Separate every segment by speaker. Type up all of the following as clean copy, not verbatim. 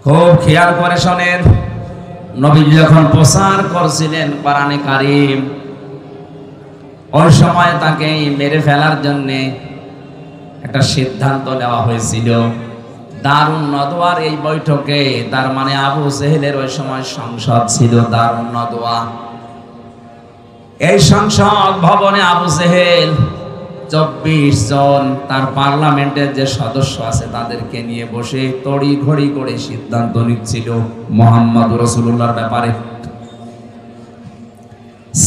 Speaker 1: খুব খেয়াল করে শোনেন, নবী যখন প্রচার করছিলেন কোরআনে কারীম, ওই সময় তাকে মেরে ফেলার জন্য একটা সিদ্ধান্ত নেওয়া হয়েছিল। দারুন নদওয়ার এই বৈঠকে, তার মানে আবু জেহেলের ওই সময় সংসদ ছিল দারুন নদওয়া। এই সংসদ ভবনে আবু জেহেল 24 জন তার পার্লামেন্টের যে সদস্য আছে তাদেরকে নিয়ে বসে তড়ি ঘড়ি করে সিদ্ধান্ত নিচ্ছিল মুহাম্মদ রাসূলুল্লাহর ব্যাপারে।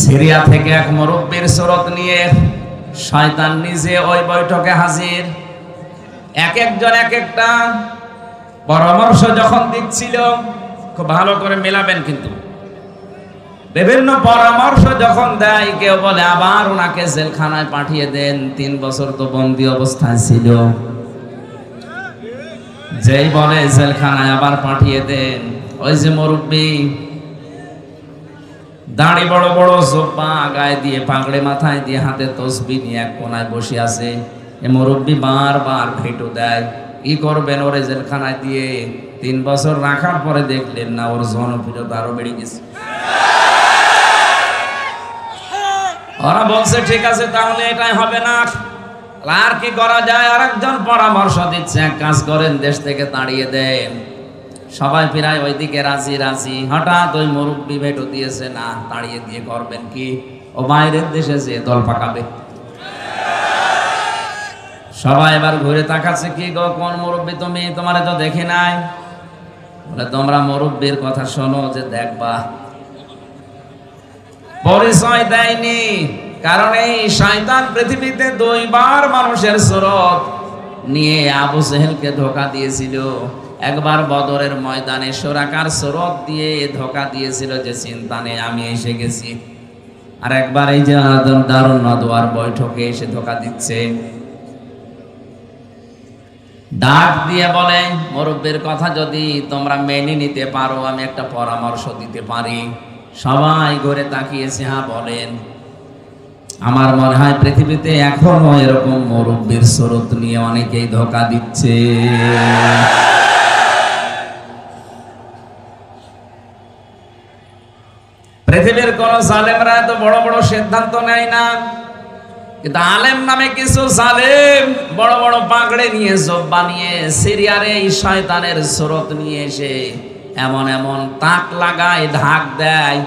Speaker 1: সিরিয়া থেকে এক মুরব্বির সুরত নিয়ে শয়তান নিজে ওই বৈঠকে হাজির। এক একজন এক একটা পরামর্শ যখন দিচ্ছিল, খুব ভালো করে মেলাবেন কিন্তু, বিভিন্ন পরামর্শ যখন দেয়, কেউ বলে আবার ওনাকে জেলখানায় পাঠিয়ে দেন, 3 বছর তো বন্দী অবস্থায় ছিল। যেই বলে জেলখানায় আবার পাঠিয়ে দেন, ওই যে মুরব্বি দাড়ি বড় বড়, জোব্বা গায়ে দিয়ে, পাগড়ি মাথায় দিয়ে, হাতে তসবিহ নিয়ে এক কোনায় বসে আছে। এ মুরব্বি বারবার ভেটো দেয়, কি করবেন ওরে জেলখানায় দিয়ে? 3 বছর রাখার পরে দেখলেন না ওর জনপ্রিয়তা আরো বেড়ে গেছে। ওরা বলছে ঠিক আছে, তাহলে এটাই হবে না, আর কি করা যায়? আর একজন পরামর্শ দিচ্ছে, এক কাজ করেন, দেশ থেকে তাড়িয়ে দেন। সবাই প্রায় ওইদিকে রাজি রাজি। হঠাৎ ওই মুরব্বি ভেটো দিয়েছে, না তাড়িয়ে দিয়ে করবেন কি? ও বাইরের দেশে যে দল পাকাবে। সবাই এবার ঘুরে তাকাচ্ছে, কি গো কোন মুরব্বি তুমি? তোমারে তো দেখি নাই। বলে তোমরা মুরব্বির কথা শোনো, যে দেখবা। পরিচয় দেয়নি, কারণ এই শয়তান পৃথিবীতে 2 বার মানুষের সুরত নিয়ে আবু জেহেলকে ধোঁকা দিয়েছিল। একবার বদরের ময়দানে সুরাকার সুরত দিয়ে ধোঁকা দিয়েছিল, যে চিন্তা নেই আমি এসে গেছি। আর একবার এই যে দারুন নদওয়ার বৈঠকে এসে ধোঁকা দিচ্ছে। ডাক দিয়ে বলে, মুরব্বির কথা যদি তোমরা মেনে নিতে পারো, আমি একটা পরামর্শ দিতে পারি। সবাই ঘুরে তাকিয়েছে, হ্যাঁ বলেন। আমার মনে হয় পৃথিবীতে এখনো এরকম মুরব্বির সুরত নিয়ে অনেকেই ধোঁকা দিচ্ছে। পৃথিবীর কোন জালেমরা এত বড় বড় সিদ্ধান্ত নেয় না, কিন্তু আলেম নামে কিছু জালেম বড় বড় পাগড়ে নিয়ে, জব্বা নিয়ে, সিরিয়ার এই শয়তানের সুরত নিয়ে এসে এমন এমন তাক লাগায়, ঢাক দেয়,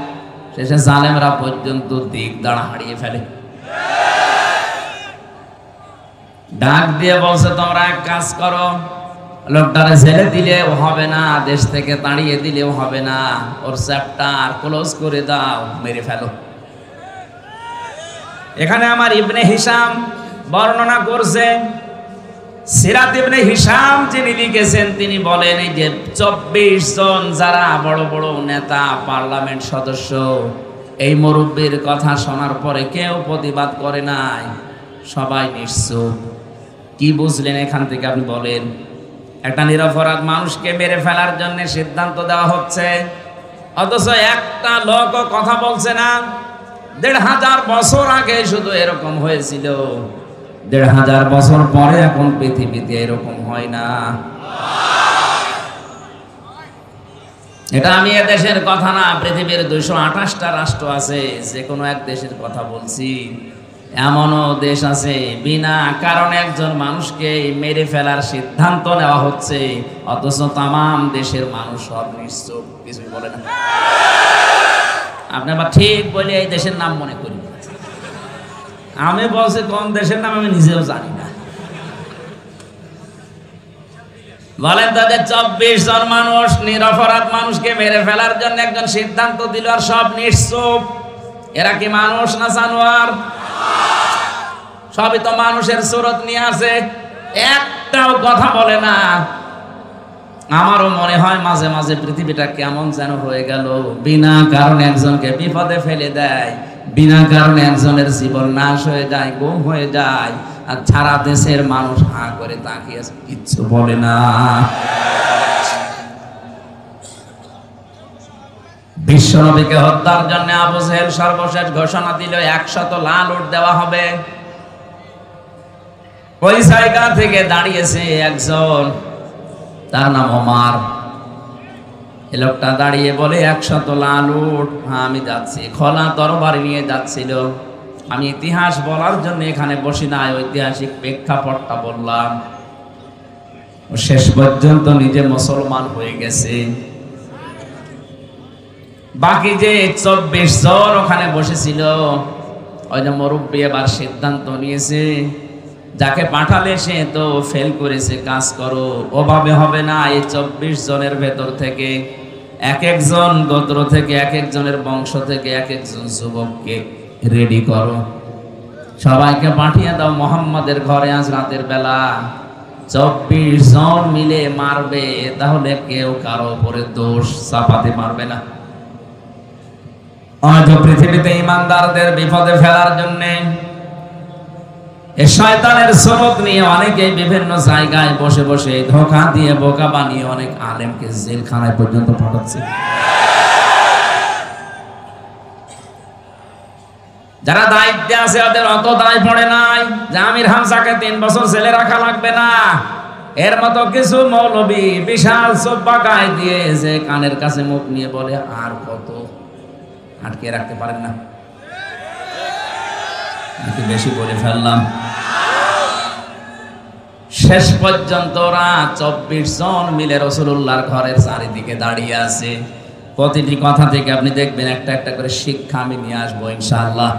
Speaker 1: শেষে জালেমরা পর্যন্ত দিক দাঁড়া হারিয়ে ফেলে। ডাক দিয়ে বলছে, তোমরা এক কাজ করো, লোকটারে ছেড়ে দিলেও হবে না, দেশ থেকে তাড়িয়ে দিলেও হবে না, ওর চ্যাপ্টার ক্লোজ করে দাও, মেরে ফেলো। এখানে আমার ইবনে হিশাম বর্ণনা করছে, সিরাত ইবনে হিশাম যিনি লিখেছেন, তিনি বলেন এই যে 24 জন যারা বড় বড় নেতা, পার্লামেন্ট সদস্য, এই মুরব্বির কথা শোনার পরে কেউ প্রতিবাদ করে নাই, সবাই নিশ্চুপ। কি বুঝলেন এখান থেকে আপনি বলেন? একটা নিরপরাধ মানুষকে মেরে ফেলার জন্য সিদ্ধান্ত দেওয়া হচ্ছে, অথচ একটা লোকও কথা বলছে না। 1500 বছর আগে শুধু এরকম হয়েছিল, 1500 বছর পরে এখন পৃথিবীতে এরকম হয় না। এটা আমি এ দেশের কথা না, পৃথিবীর 228টা রাষ্ট্র আছে, যে কোনো এক দেশের কথা বলছি। এমনও দেশ আছে বিনা কারণে একজন মানুষকে মেরে ফেলার সিদ্ধান্ত নেওয়া হচ্ছে, অথচ তামাম দেশের মানুষ সব নিশ্চুপ, কিছুই বলে না। আপনি আবার ঠিক বলে এই দেশের নাম মনে করি। আমি বলছি কোন দেশের নাম আমি নিজেও জানি না। বলেন তো, যে 24 জন মানুষ নিরপরাধ মানুষকে মেরে ফেলার জন্য একজন সিদ্ধান্ত দিল, আর সব নিশ্চুপ। এরা কি মানুষ না জানোয়ার? সবই তো মানুষের সুরত নিয়ে আসে, একটাও কথা বলে না। আমারও মনে হয় মাঝে মাঝে পৃথিবীটা কেমন যেন হয়ে গেল, বিনা কারণে একজনকে বিপদে ফেলে দেয়, বিনা কারণে একজনের জীবন নাশ হয়ে যায়, গুম হয়ে যায়, আর সারা দেশের মানুষ হাঁ করে তাকিয়ে আছে, কিচ্ছু বলে না। বিশ্বনবীকে হত্যার জন্য আবু জেহেল সর্বশেষ ঘোষণা দিল, 100 লাল উট দেওয়া হবে। ওই জায়গা থেকে দাঁড়িয়েছে একজন, তার নাম ওমর। এ লোকটা দাঁড়িয়ে বলে 100 তোলা আলু। হ্যাঁ আমি যাচ্ছি। খোলা তরবারি নিয়ে যাচ্ছিল। আমি ইতিহাস বলার জন্য এখানে বসি নাই, ঐতিহাসিক প্রেক্ষাপটটা বললাম। শেষ পর্যন্ত নিজে মুসলমান হয়ে গেছে। বাকি যে 24 জন ওখানে বসেছিল, ওই যে মুরব্বী এবার সিদ্ধান্ত নিয়েছে, যাকে পাঠালে সে তো ফেল করেছে, কাজ করো, ওভাবে হবে না। এই 24 জনের ভেতর থেকে এক একজন গোত্র থেকে, এক একজনের বংশ থেকে এক একজন যুবককে রেডি করো, সবাইকে পাঠিয়ে দাও মোহাম্মদের ঘরে আজ রাতের বেলা। 24 জন মিলে মারবে, তাহলে কেউ কারো উপরে দোষ চাপাতে পারবে না। আজ পৃথিবীতে ইমানদারদের বিপদে ফেলার জন্য এই শয়তানের সবক নিয়ে অনেকে বিভিন্ন জায়গায় বসে বসে ধোঁকা দিয়ে বোকা বানিয়ে অনেক আলেমকে জেলখানায় পর্যন্ত পাঠাচ্ছে। যারা দায়িত্বে আছে ওদের অত দায় পড়ে নাই যে আমির হামজাকে 3 বছর জেলে রাখা লাগবে না। এর মতো কিছু মৌলবী বিশাল চোপ্পা গায়ে দিয়ে যে কানের কাছে মুখ নিয়ে বলে আর কত, আটকে রাখতে পারেন না। নাকি বেশি বলে ফেললাম? শেষ পর্যন্ত ওরা 24 জন মিলে রাসূলুল্লাহর ঘরের চারিদিকে দাঁড়িয়ে আছে। প্রতিটি কথা থেকে আপনি দেখবেন একটা একটা করে শিক্ষা আমি নিয়ে আসবো ইনশাআল্লাহ।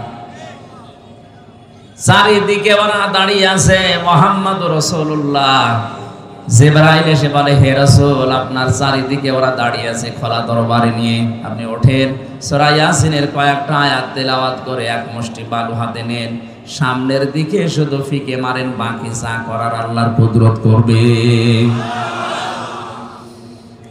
Speaker 1: চারিদিকে ওরা দাঁড়িয়ে আছে, মুহাম্মদুর রাসূলুল্লাহ। জিবরাইল এসে বলে, হে রাসূল, আপনার চারিদিকে ওরা দাঁড়িয়ে আছে খোলা তরবারি নিয়ে, আপনি ওঠেন, সূরা ইয়াসিনের কয়েকটা আয়াত তেলাওয়াত করে এক মুষ্টি বালু হাতে নেন, সামনের দিকে শুধু ফিকে মারেন, বাকি যা করার আল্লাহর কুদরত করবে।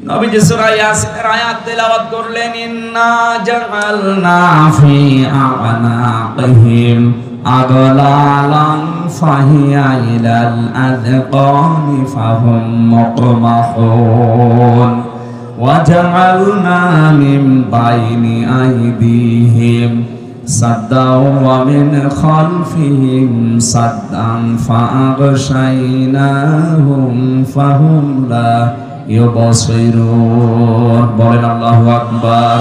Speaker 1: নবীজি সূরা ইয়াসিনের আয়াত তেলাওয়াত করলেন, ইন্না জাআলনা ফি আ'নাকিহিম আগলালান ফাহিয়া ইলাল আযকানি ফাহুম মুকমাহুন ওয়া জাআলনা মিন বাইনি আইদিহিম সাদ্দাও ওয়া মিন খালফিহিম সাদ্দান ফাআগশাইনাহুম ফাহুম লা ইউবসিরুন। বলেন আল্লাহু আকবার।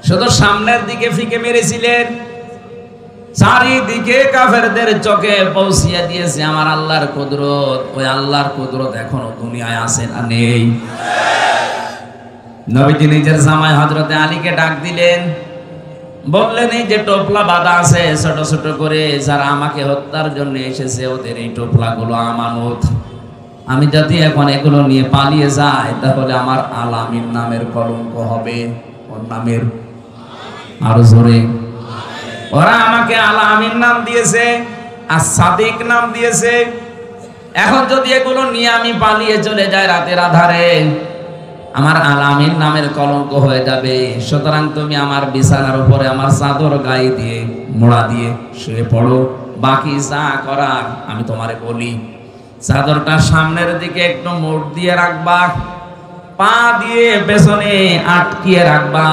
Speaker 1: শুধু সামনের দিকে ফিকে মেরেছিলেন, চারিদিকে কাফেরদের চোখে পৌঁছিয়ে দিয়েছে আমার আল্লাহর কুদরত। ওই আল্লাহর কুদরত এখনো দুনিয়ায় আছে না নেই? নবীজি নিজের জামাই হযরতে আলীকে ডাক দিলেন, বললেন এই যে টোপলা বাঁধা আছে ছোট ছোট করে, যারা আমাকে হত্যার জন্য এসেছে ওদের এই টোপলাগুলো আমানত। আমি যদি এখন এগুলো নিয়ে পালিয়ে যাই তাহলে আমার আলামিন নামের কলঙ্ক হবে। ওর নামের আরো জোরে। ওরা আমাকে আলামিন নাম দিয়েছে আর সাদিক নাম দিয়েছে। এখন যদি এগুলো নিয়ে আমি পালিয়ে চলে যাই রাতের আধারে, আমার আলামিন নামের কলঙ্ক হয়ে যাবে। সুতরাং তুমি আমার বিছানার উপরে আমার চাদর গায়ে দিয়ে মোড়া দিয়ে শুয়ে পড়ো, বাকি যা করার আমি তোমারে বলি। চাদরটা সামনের দিকে একটু মোড় দিয়ে রাখবা, পা দিয়ে পেছনে আটকিয়ে রাখবা।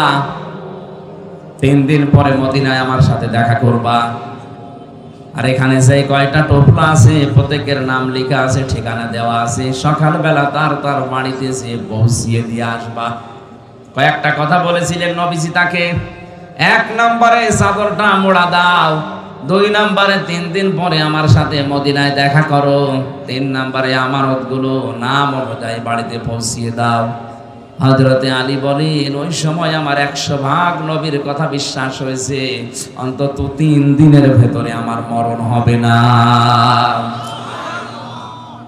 Speaker 1: 3 দিন পরে মদিনায় আমার সাথে দেখা করবা। আর এখানে যে কয়টা টোপলা আছে প্রত্যেকের নাম লেখা আছে, ঠিকানা দেওয়া আছে। সকালবেলা তার বাড়িতে যে পৌঁছিয়ে দিয়ে আসবা। কয়েকটা কথা বলেছিলেন নবীজি তাকে। 1 নম্বরে চাদরটা মোড়া দাও, 2 নম্বরে 3 দিন পরে আমার সাথে মদিনায় দেখা করো, 3 নম্বরে আমানতগুলো নাম অনুযায়ী বাড়িতে পৌঁছিয়ে দাও। হযরতে আলী বলেন, ওই সময় আমার 100 ভাগ নবীর কথা বিশ্বাস হয়েছে, অন্তত 3 দিনের ভেতরে আমার মরণ হবে না।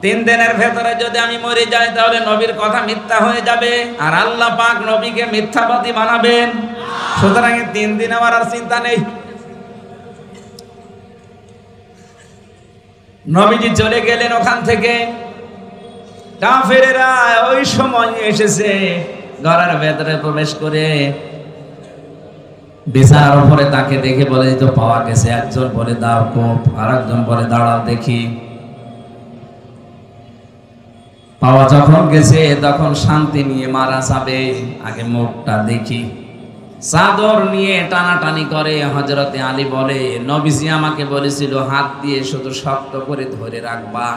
Speaker 1: 3 দিনের ভেতরে যদি আমি মরে যাই তাহলে নবীর কথা মিথ্যা হয়ে যাবে, আর আল্লাহ পাক নবীকে মিথ্যাবাদী বানাবেন। সুতরাং 3 দিন আমার আর চিন্তা নেই। নবীজি চলে গেলেন ওখান থেকে। কাফেরেরা ওই সময় এসেছে, ঘরের ভেতরে প্রবেশ করে বিছানার উপরে তাকে দেখে বলে তো পাওয়া গেছে। একজন বলে দাও কোপ, আর একজন বলে দাঁড়াও দেখি। পাওয়া যখন গেছে তখন শান্তি নিয়ে মারা যাবে, আগে মুখটা দেখি। চাদর নিয়ে টানাটানি করে হযরতে আলী বলে, নবীজি আমাকে বলেছিল হাত দিয়ে শুধু শক্ত করে ধরে রাখবা,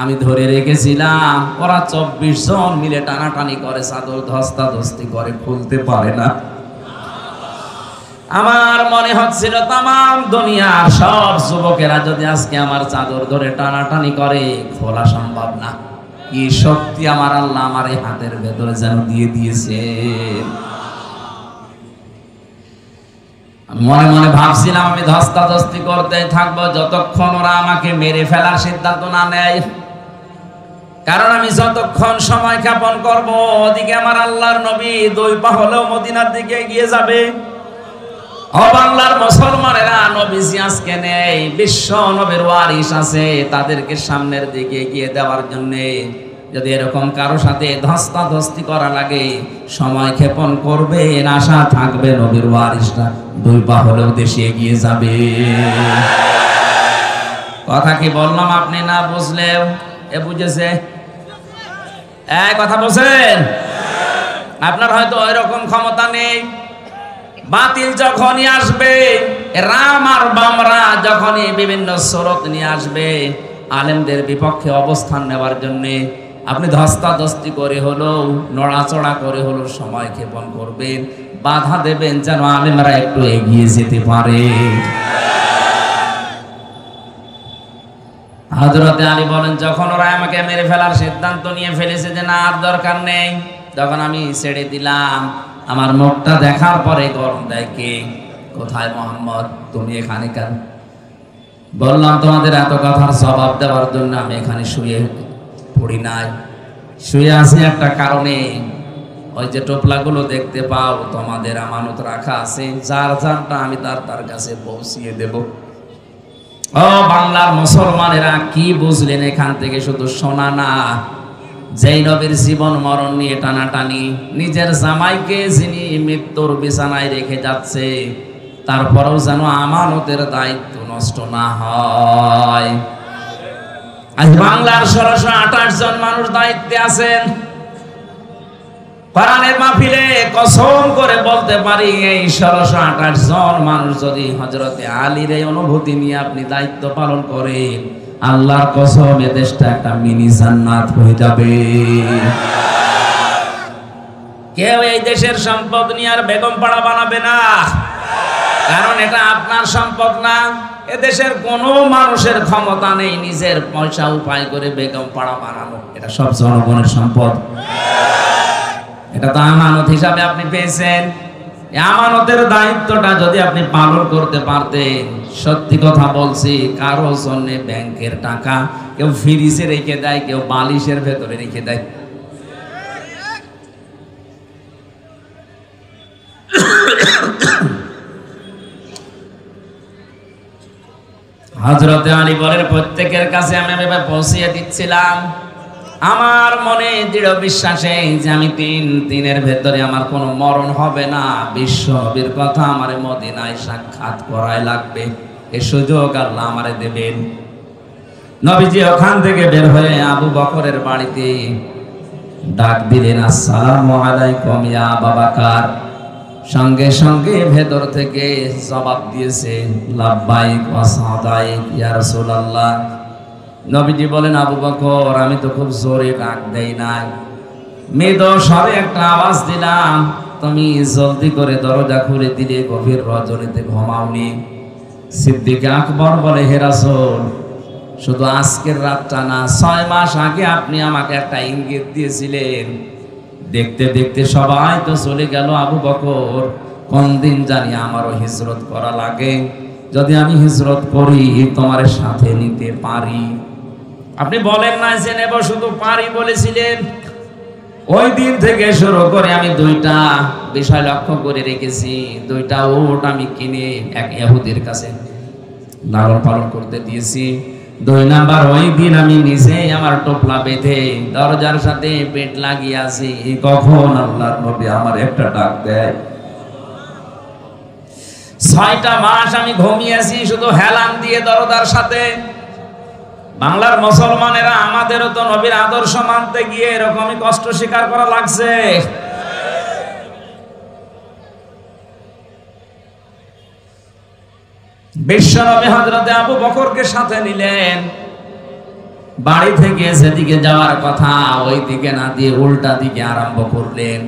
Speaker 1: আমি ধরে রেখেছিলাম, ওরা 24 জন মিলে টানাটানি করে, চাদর ধস্তাধস্তি করে, খুলতে পারে না। আমার মনে হচ্ছিল তামাম দুনিয়ার সব যুবকেরা যদি আজকে আমার চাদর ধরে টানাটানি করে, খোলা সম্ভব না। কি শক্তি আমার আল্লাহ আমার এই হাতের ভেতরে যেন দিয়ে দিয়েছে। মনে মনে ভাবছিলাম আমি ধস্তাধস্তি করতে থাকবো যতক্ষণ ওরা আমাকে মেরে ফেলার সিদ্ধান্ত না নেয়। কারণ আমি যতক্ষণ সময় ক্ষেপণ করব, ওদিকে আমার আল্লাহর নবী 2 পা হলেও মদিনার দিকে এগিয়ে যাবে। ও বাংলার মুসলমানেরা, নবীজি আজকে নেই, বিশ্ব নবীর ওয়ারিস আছে, তাদেরকে সামনের দিকে এগিয়ে দেওয়ার জন্য যদি এরকম কারো সাথে ধস্তাধস্তি করা লাগে, সময় ক্ষেপণ করবে, আশা থাকবে নবীর ওয়ারিসটা 2 পা হলেও দেশে এগিয়ে যাবে। কথা কি বললাম আপনি না বুঝলেও এ বুঝেছে? কথা বলছেন? আপনার হয়তো ওই রকম ক্ষমতা নেই। বাতিল যখনই আসবে, রাম আর বামরা যখনই বিভিন্ন স্রোত নিয়ে আসবে আলেমদের বিপক্ষে অবস্থান নেওয়ার জন্য, আপনি ধস্তাধস্তি করে হলেও, নড়াচড়া করে হলেও সময় ক্ষেপণ করবেন, বাধা দেবেন যেন আলেমরা একটু এগিয়ে যেতে পারে। হযরতে আলী বলেন, যখন ওরা আমাকে মেরে ফেলার সিদ্ধান্ত নিয়ে ফেলেছে যে না আর দরকার নেই, তখন আমি ছেড়ে দিলাম। আমার মুখটা দেখার পরে গরম দেয় কে? কোথায় মোহাম্মদ? তুমি এখানে কেন? বললাম তোমাদের এত কথার জবাব দেওয়ার জন্য আমি এখানে শুয়ে পড়ি নাই, শুয়ে আছি একটা কারণে। ওই যে টোপলাগুলো দেখতে পাও, তোমাদের আমানত রাখা আছে, যার যারটা আমি তার কাছে পৌঁছিয়ে দেব। ও বাংলার মুসলমানেরা, কি বুঝলেন এখান থেকে? শুধু শোনা না, যেই নবীর জীবন মরণ নিয়ে টানাটানি, নিজের জামাইকে যিনি মৃত্যুর বিছানায় রেখে যাচ্ছে, তারপরেও যেন আমানতের দায়িত্ব নষ্ট না হয়। আজ বাংলার 1628 জন মানুষ দায়িত্বে আছেন। কোরআনের মাহফিলে কসম করে বলতে পারি, এই 1628 জন মানুষ যদি হযরতে আলীর এই অনুভূতি নিয়ে আপনি দায়িত্ব পালন করেন, আল্লাহর কসম এ দেশটা একটা মিনি জান্নাত হয়ে যাবে। কেউ এই দেশের সম্পদ নিয়ে আর বেগম পাড়া বানাবে না, কারণ এটা আপনার সম্পদ না। এ দেশের কোনো মানুষের ক্ষমতা নেই নিজের পয়সা উপায় করে বেগম পাড়া বানানো। এটা সব জনগণের সম্পদ। এটা তো আমানত হিসাবে আপনি পেয়েছেন। এই আমানতের দায়িত্বটা যদি আপনি পালন করতে পারতেন, সত্যি কথা বলছি, কারো জন্য ব্যাংকের টাকা কেউ ফ্রিজে রেখে দেয়, কেউ বালিশের ভেতরে রেখে দেয়। হযরতে আলী বলেন, প্রত্যেকের কাছে আমি এভাবে পৌঁছিয়ে দিচ্ছিলাম। আমার মনে দৃঢ় বিশ্বাসে যে আমি 3 দিনের ভেতরে আমার কোনো মরণ হবে না। বিশ্ব নবীর কথা আমারে মদিনায় সাক্ষাৎ করাই লাগবে, এই সুযোগ আল্লাহ আমারে দেবেন। নবীজি ওখান থেকে বের হয়ে আবু বকরের বাড়িতে ডাক দিলেন, আসসালামু আলাইকুম ইয়া আবু বকর। সঙ্গে সঙ্গে ভেতর থেকে জবাব দিয়েছে, লাব্বাইক ওয়া সাদাইক ইয়া রাসূলুল্লাহ। নবীজি বলেন, আবু বকর, আমি তো খুব জোরে ডাক দেই নাই, মৃদু স্বরে একটা আওয়াজ দিলাম, তুমি জলদি করে দরজা খুলে দিলে, গভীর রজনীতে ঘুমাওনি। সিদ্দিক আকবর বলে, হে রাসূল, শুধু আজকের রাতটা না, 6 মাস আগে আপনি আমাকে একটা ইঙ্গিত দিয়েছিলেন। দেখতে দেখতে সবাই তো চলে গেল আবু বকর, কোন দিন জানি আমারও হিজরত করা লাগে। যদি আমি হিজরত করি, তোমার সাথে নিতে পারি। আপনি বলেন না যে নেব, শুধু পারি বলেছিলেন। ওই দিন থেকে শুরু করে আমি 2টা বিষয় লক্ষ্য করে রেখেছি। 2টা উট আমি কিনে এক ইহুদির কাছে লালন পালন করতে দিয়েছি। 2 নাম্বার, ওই দিন আমি নিজে আমার টোপলা বেঁধে দরজার সাথে পেট লাগিয়ে আছি, কখন আল্লাহর নবী আমার একটা ডাক দেয়। 6টা মাস আমি ঘুমিয়েছি শুধু হেলান দিয়ে দরজার সাথে। বাংলার মুসলমানেরা, আমাদেরও তো নবীর আদর্শ মানতে গিয়ে এরকমই কষ্ট স্বীকার করা লাগছে। বিশ্বনবী হযরতে আবু বকরকে সাথে নিলেন। বাড়ি থেকে যেদিকে যাওয়ার কথা ওই দিকে না দিয়ে উল্টা দিকে আরম্ভ করলেন।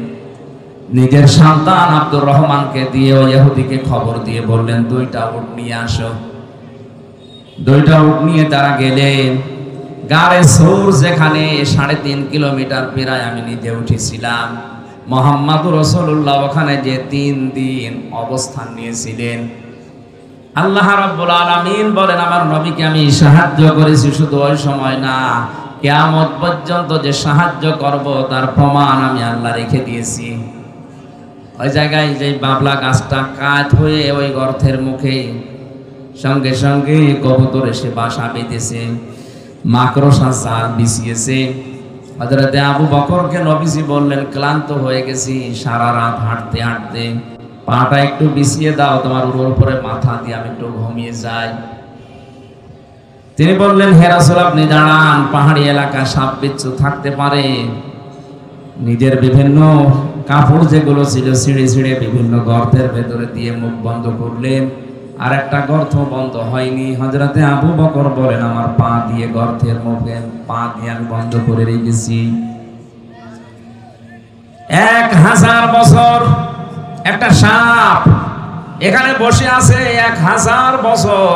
Speaker 1: নিজের সন্তান আব্দুর রহমানকে দিয়ে ওই ইহুদিকে খবর দিয়ে বললেন, 2টা উট নিয়ে আসো। 2টা উট নিয়ে তারা গেলেন। গাড়ে সৌর যেখানে 3.5 কিলোমিটার প্রায় আমি নিজে উঠেছিলাম, মুহাম্মদুর রাসূলুল্লাহ ওখানে যে 3 দিন অবস্থান নিয়েছিলেন। আল্লাহ রাব্বুল আলামিন বলেন, আমার নবীকে আমি সাহায্য করেছি, শুধু ওই সময় না, কিয়ামত পর্যন্ত যে সাহায্য করব তার প্রমাণ আমি আল্লাহ রেখে দিয়েছি। ওই জায়গায় যে বাবলা গাছটা কাঠ হয়ে ওই গর্তের মুখে সঙ্গে সঙ্গে কবুতর এসে বাসা বেঁধেছে, মাকড়সা জাল বিছিয়েছে। হযরতে আবু বকরকে নবীজি বললেন, ক্লান্ত হয়ে গেছি সারা রাত হাঁটতে হাঁটতে, পাটা একটু বিছিয়ে দাও, তোমার উপরে মাথা দিয়ে আমি একটু ঘুমিয়ে যাই। তিনি বললেন, হে রাসূল আপনি দাঁড়ান, পাহাড়ি এলাকা সাপ বিচ্ছু থাকতে পারে। নিজের বিভিন্ন কাপড় যেগুলো ছিল ছিঁড়ে ছিঁড়ে বিভিন্ন গর্তের ভেতরে দিয়ে মুখ বন্ধ করলেন, আর একটা গর্ত বন্ধ হয়নি। হযরতে আবু বকর বলেন, আমার পা দিয়ে গর্তের মুখে পা দিয়ে আমি বন্ধ করে রেখেছি। 1000 বছর একটা সাপ এখানে বসে আছে, 1000 বছর।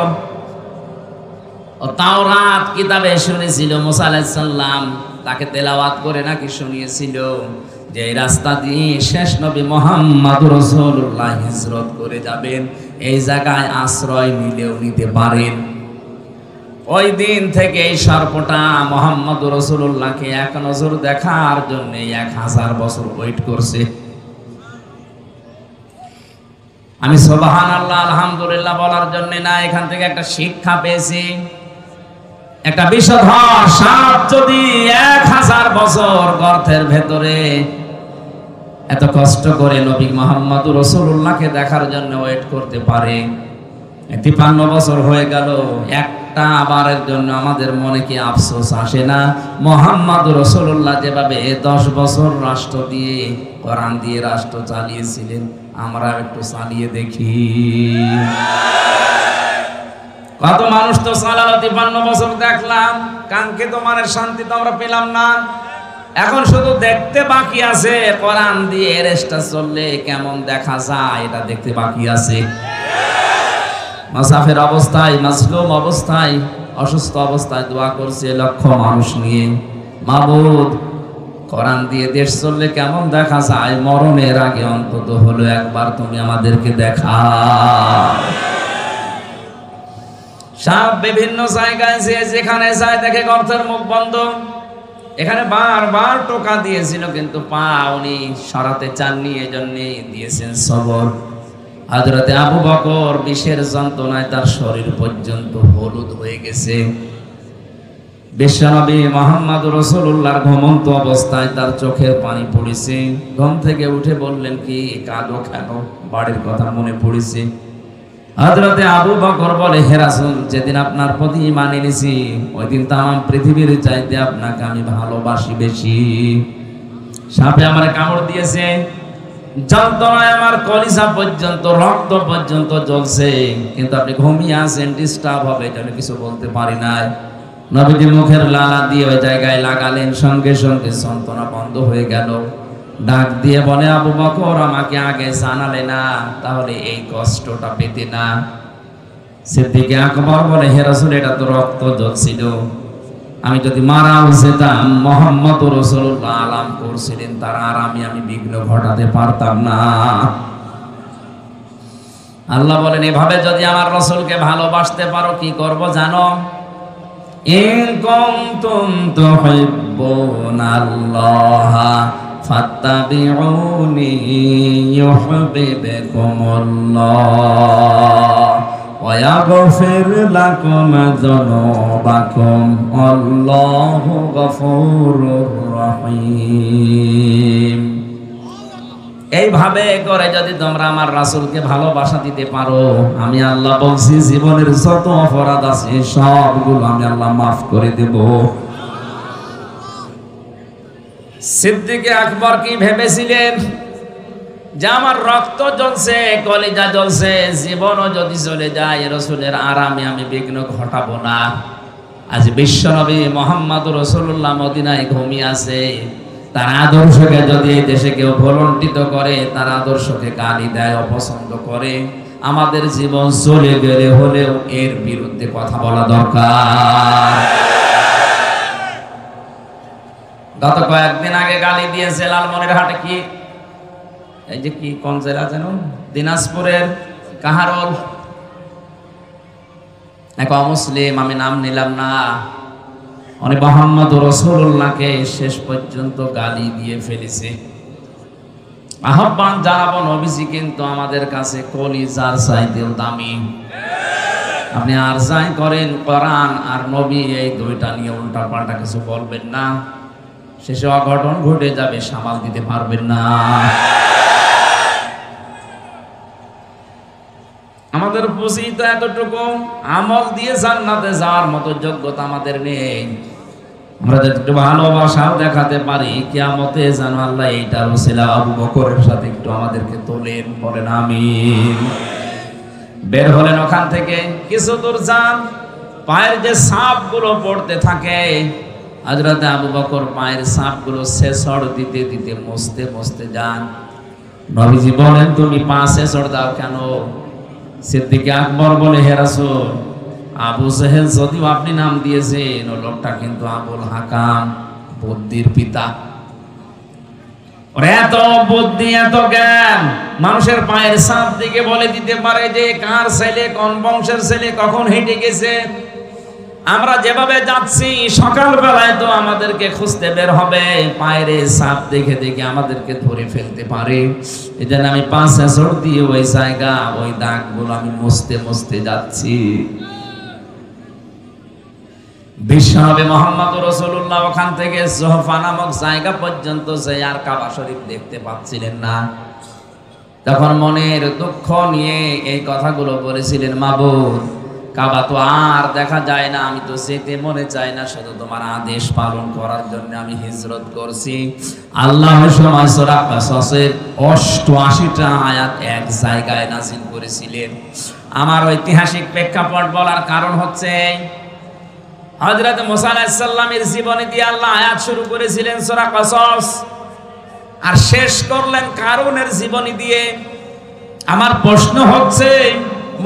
Speaker 1: তাওরাত কিতাবে শুনেছিল মুসা আলাইহিস সালাম তাকে তেলাওয়াত করে নাকি শুনিয়েছিল যে এই রাস্তা দিয়ে শেষ নবী মুহাম্মদুর রাসূলুল্লাহ হিজরত করে যাবেন, এই জায়গায় আশ্রয় নিলেও নিতে পারেন। ওই দিন থেকে এই সর্পটা মুহাম্মদুর রাসূলুল্লাহকে এক নজর দেখার জন্য 1000 বছর ওয়েট করছে। আমি সুবহানাল্লাহ আলহামদুলিল্লাহ বলার জন্য না, এখান থেকে একটা শিক্ষা পেয়েছি। একটা বিষধর সাপ যদি 1000 বছর গর্তের ভেতরে এত কষ্ট করে নবী মুহাম্মদুর রাসূলুল্লাহকে দেখার জন্য ওয়েট করতে পারে, 53 বছর হয়ে গেল, একটা বারের জন্য আমাদের মনে কি আফসোস আসে না? মুহাম্মদুর রাসূলুল্লাহ যেভাবে 10 বছর রাষ্ট্র দিয়ে কোরআন দিয়ে রাষ্ট্র চালিয়েছিলেন, আমরা একটু চালিয়ে দেখি। কত মানুষ তো চালালো, 53 বছর দেখলাম, কাঙ্ক্ষিত মানের শান্তি তো আমরা পেলাম না। এখন শুধু দেখতে বাকি আছে, কোরআন দিয়ে রেস্টা চললে কেমন দেখা যায় এটা দেখতে বাকি আছে। মুসাফির অবস্থায়, মাজলুম অবস্থায়, অসুস্থ অবস্থায় দোয়া করছে লক্ষ মানুষ নিয়ে, মাবুদ কোরআন দিয়ে দেশ চললে কেমন দেখা যায়, মরণের আগে অন্তত হলো একবার তুমি আমাদেরকে দেখা। সাপ বিভিন্ন জায়গায় যেখানে যায় দেখে গর্তের মুখ বন্ধ। এখানে বারবার টোকা দিয়েছিল কিন্তু পা উনি সরাতে চাননি, এজন্য দিয়েছেন সবর। হযরতে আবু বকর বিষের যন্ত্রণায় তার শরীর পর্যন্ত হলুদ হয়ে গেছে। বিশ্বনবী মুহাম্মদুর রাসূলুল্লাহর ঘুমন্ত অবস্থায় তার চোখের পানি পড়েছে। ঘুম থেকে উঠে বললেন, কি কাঁদো কেন? বাড়ির কথা মনে পড়েছে। হযরতে আবু বকর বলে, হে রাসূল, যেদিন আপনার প্রতি ঈমান এনেছি ওই দিন তামাম পৃথিবীর চাইতে আপনাকে আমি ভালোবাসি বেশি। সাপে আমার কামড় দিয়েছে, যন্ত্রণায় আমার কলিজা পর্যন্ত রক্ত পর্যন্ত জ্বলছে, কিন্তু আপনি ঘুমিয়ে আছেন, ডিস্টার্ব হবে এটা কিছু বলতে পারি নাই। নবীজি মুখের লালা দিয়ে ওই জায়গায় লাগালেন, সঙ্গে সঙ্গে যন্ত্রণা বন্ধ হয়ে গেল। ডাক দিয়ে বলে, আবু বকর আমাকে আগে জানালে না, তাহলে এই কষ্টটা পেতে না। সিদ্দিক আকবর বলে, হে রাসূল এটা তো রক্ত জ্বলছিল, আমি যদি মারাও যেতাম মুহাম্মদুর রাসূলুল্লাহ আলাম করছিলেন তার আরামে আমি বিঘ্ন ঘটাতে পারতাম না। আল্লাহ বলেন, এভাবে যদি আমার রাসূলকে ভালোবাসতে পারো কি করব জানো? ইন কুনতুম তুহিব্বুনাল্লাহ ফাত্তাবিউনি ইউহিব্বুকুমুল্লাহ ওয়া ইয়াগফির লাকুম যুনুবাকুম আল্লাহু গফুরুর রহিম। এইভাবে করে যদি তোমরা আমার রাসূলকে ভালোবাসা দিতে পারো, আমি আল্লাহ বলছি জীবনের যত অপরাধ আছে সবগুলো আমি আল্লাহ মাফ করে দেব। সিদ্দিক আকবর কি ভেবেছিলেন যে আমার রক্ত জ্বলছে, কলিজা জ্বলছে, জীবনও যদি চলে যায় রাসূলের আরামে আমি বিঘ্ন ঘটাবো না। আজ বিশ্বনবী মুহাম্মদুর রাসূলুল্লাহ মদিনায় ঘুমিয়ে আছে, তার আদর্শকে যদি এই দেশে কেউ ভুলণ্ঠিত করে, তার আদর্শকে গালি দেয়, অপছন্দ করে, আমাদের জীবন চলে গেলে হলেও এর বিরুদ্ধে কথা বলা দরকার। গত কয়েকদিন আগে গালি দিয়েছে লালমনিরহাটে, কি এই যে কি কোন জেলা যেন, দিনাজপুরের কাহারোল এক অমুসলিম, আমি নাম নিলাম না, উনি মুহাম্মদ রাসূলুল্লাহকে শেষ পর্যন্ত গালি দিয়ে ফেলেছে। আহ্বান জানাবো, নবীজি কিন্তু আমাদের কাছে কলিজার চাইতেও দামি। আপনি আর যাই করেন, কোরআন আর নবী এই দুইটা নিয়ে উল্টা পাল্টা কিছু বলবেন না, শেষে অঘটন ঘটে যাবে, সামাল দিতে পারবেন না। আমাদের পুঁজি তো এতটুকু, আমল দিয়ে জান্নাতে যাওয়ার মতো যোগ্যতা আমাদের নেই। আমরা যদি একটু ভালোবাসাও দেখাতে পারি, কিয়ামতে যেন আল্লাহ এইটার ওসিলা আবু বকরের সাথে একটু আমাদেরকে তোলেন, বলেন আমিন। বের হলেন ওখান থেকে, কিছু দূর যান, পায়ের যে ছাপগুলো পড়তে থাকে, হযরত আবু বকর পায়ের ছাপগুলো ছেছড় দিতে দিতে মুছতে মুছতে যান। নবীজি বলেন, তুমি পা ছেছড় দাও কেন? সিদ্দিক আকবর বলে, হে রাসূল, আবু জেহেল যদিও আপনি নাম দিয়েছেন, ও লোকটা কিন্তু আবুল হাকাম, বুদ্ধির পিতা। ওর এত বুদ্ধি, এত জ্ঞান, মানুষের পায়ের ছাপ দিকে বলে দিতে পারে যে কার ছেলে, কোন বংশের ছেলে, কখন হেঁটে গেছে। আমরা যেভাবে যাচ্ছি, সকাল বেলায় তো আমাদেরকে খুঁজতে বের হবে, পায়ের ছাপ দেখে দেখে আমাদেরকে ধরে ফেলতে পারে। এই জন্য আমি পা ছেছড় দিয়ে ওই জায়গা, ওই দাগগুলো আমি মুছতে মুছতে যাচ্ছি। বিশ্বনবী মুহাম্মদ রাসূলুল্লাহ ওখান থেকে জোহফা নামক জায়গা পর্যন্ত যে আর কাবা শরীফ দেখতে পাচ্ছিলেন না। তখন মনের দুঃখ নিয়ে এই কথাগুলো বলেছিলেন, মাবুদ, কাবা তো আর দেখা যায় না, আমি তো যেতে মনে চাই না, শুধু তোমার আদেশ পালন করার জন্য আমি হিজরত করছি। আল্লাহ সময় সূরা কাসাসের 88টা আয়াত এক জায়গায় নাযিল করেছিলেন। আমার ঐতিহাসিক প্রেক্ষাপট বলার কারণ হচ্ছে, হযরত মুসা আলাইহিস সালামের জীবনী দিয়ে আল্লাহ আয়াত শুরু করেছিলেন সূরা কাসাস, আর শেষ করলেন কারুনের জীবনী দিয়ে। আমার প্রশ্ন হচ্ছে,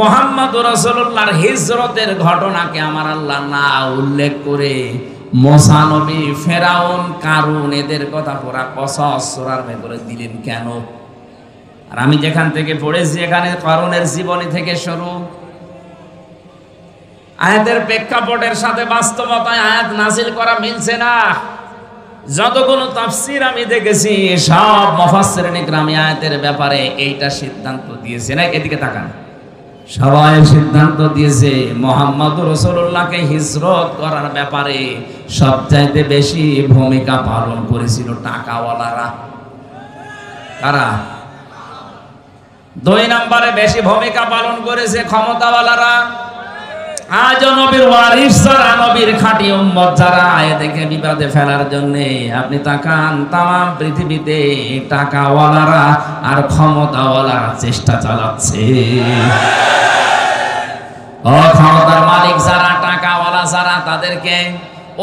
Speaker 1: মুহাম্মদুর রাসূলুল্লাহর হিজরতের ঘটনাকে আমার আল্লাহ না উল্লেখ করে মুসা নবী, ফেরাউন, কারুন এদের কথা পুরা কসস সূরার ভেতরে দিলেন কেন? আর আমি যেখান থেকে পড়েছি, এখানে কারুনের জীবনী থেকে শুরু। আয়াতের প্রেক্ষাপটের সাথে বাস্তবতায় আয়াত নাযিল করা মিলছে না। যতগুলো তাফসীর আমি দেখেছি, সব মুফাসসিরিন ইকরাম আয়াতের ব্যাপারে এইটা সিদ্ধান্ত দিয়েছে না, এদিকে তাকান, সবাই সিদ্ধান্ত দিয়েছে মুহাম্মদুর রাসূলুল্লাহকে হিজরত করার ব্যাপারে সবচাইতে বেশি ভূমিকা পালন করেছিল টাকাওয়ালারা। কারা? 2 নম্বরে বেশি ভূমিকা পালন করেছে ক্ষমতাওয়ালারা। আজ নবীর ওয়ারিস যারা, নবীর খাঁটি উম্মত যারা, এদেরকে বিপদে ফেলার জন্য আপনি তাকান, তামাম পৃথিবীতে টাকাওয়ালারা আর ক্ষমতাওয়ালারা চেষ্টা চালাচ্ছে। ক্ষমতার মালিক যারা, টাকাওয়ালা যারা, তাদেরকে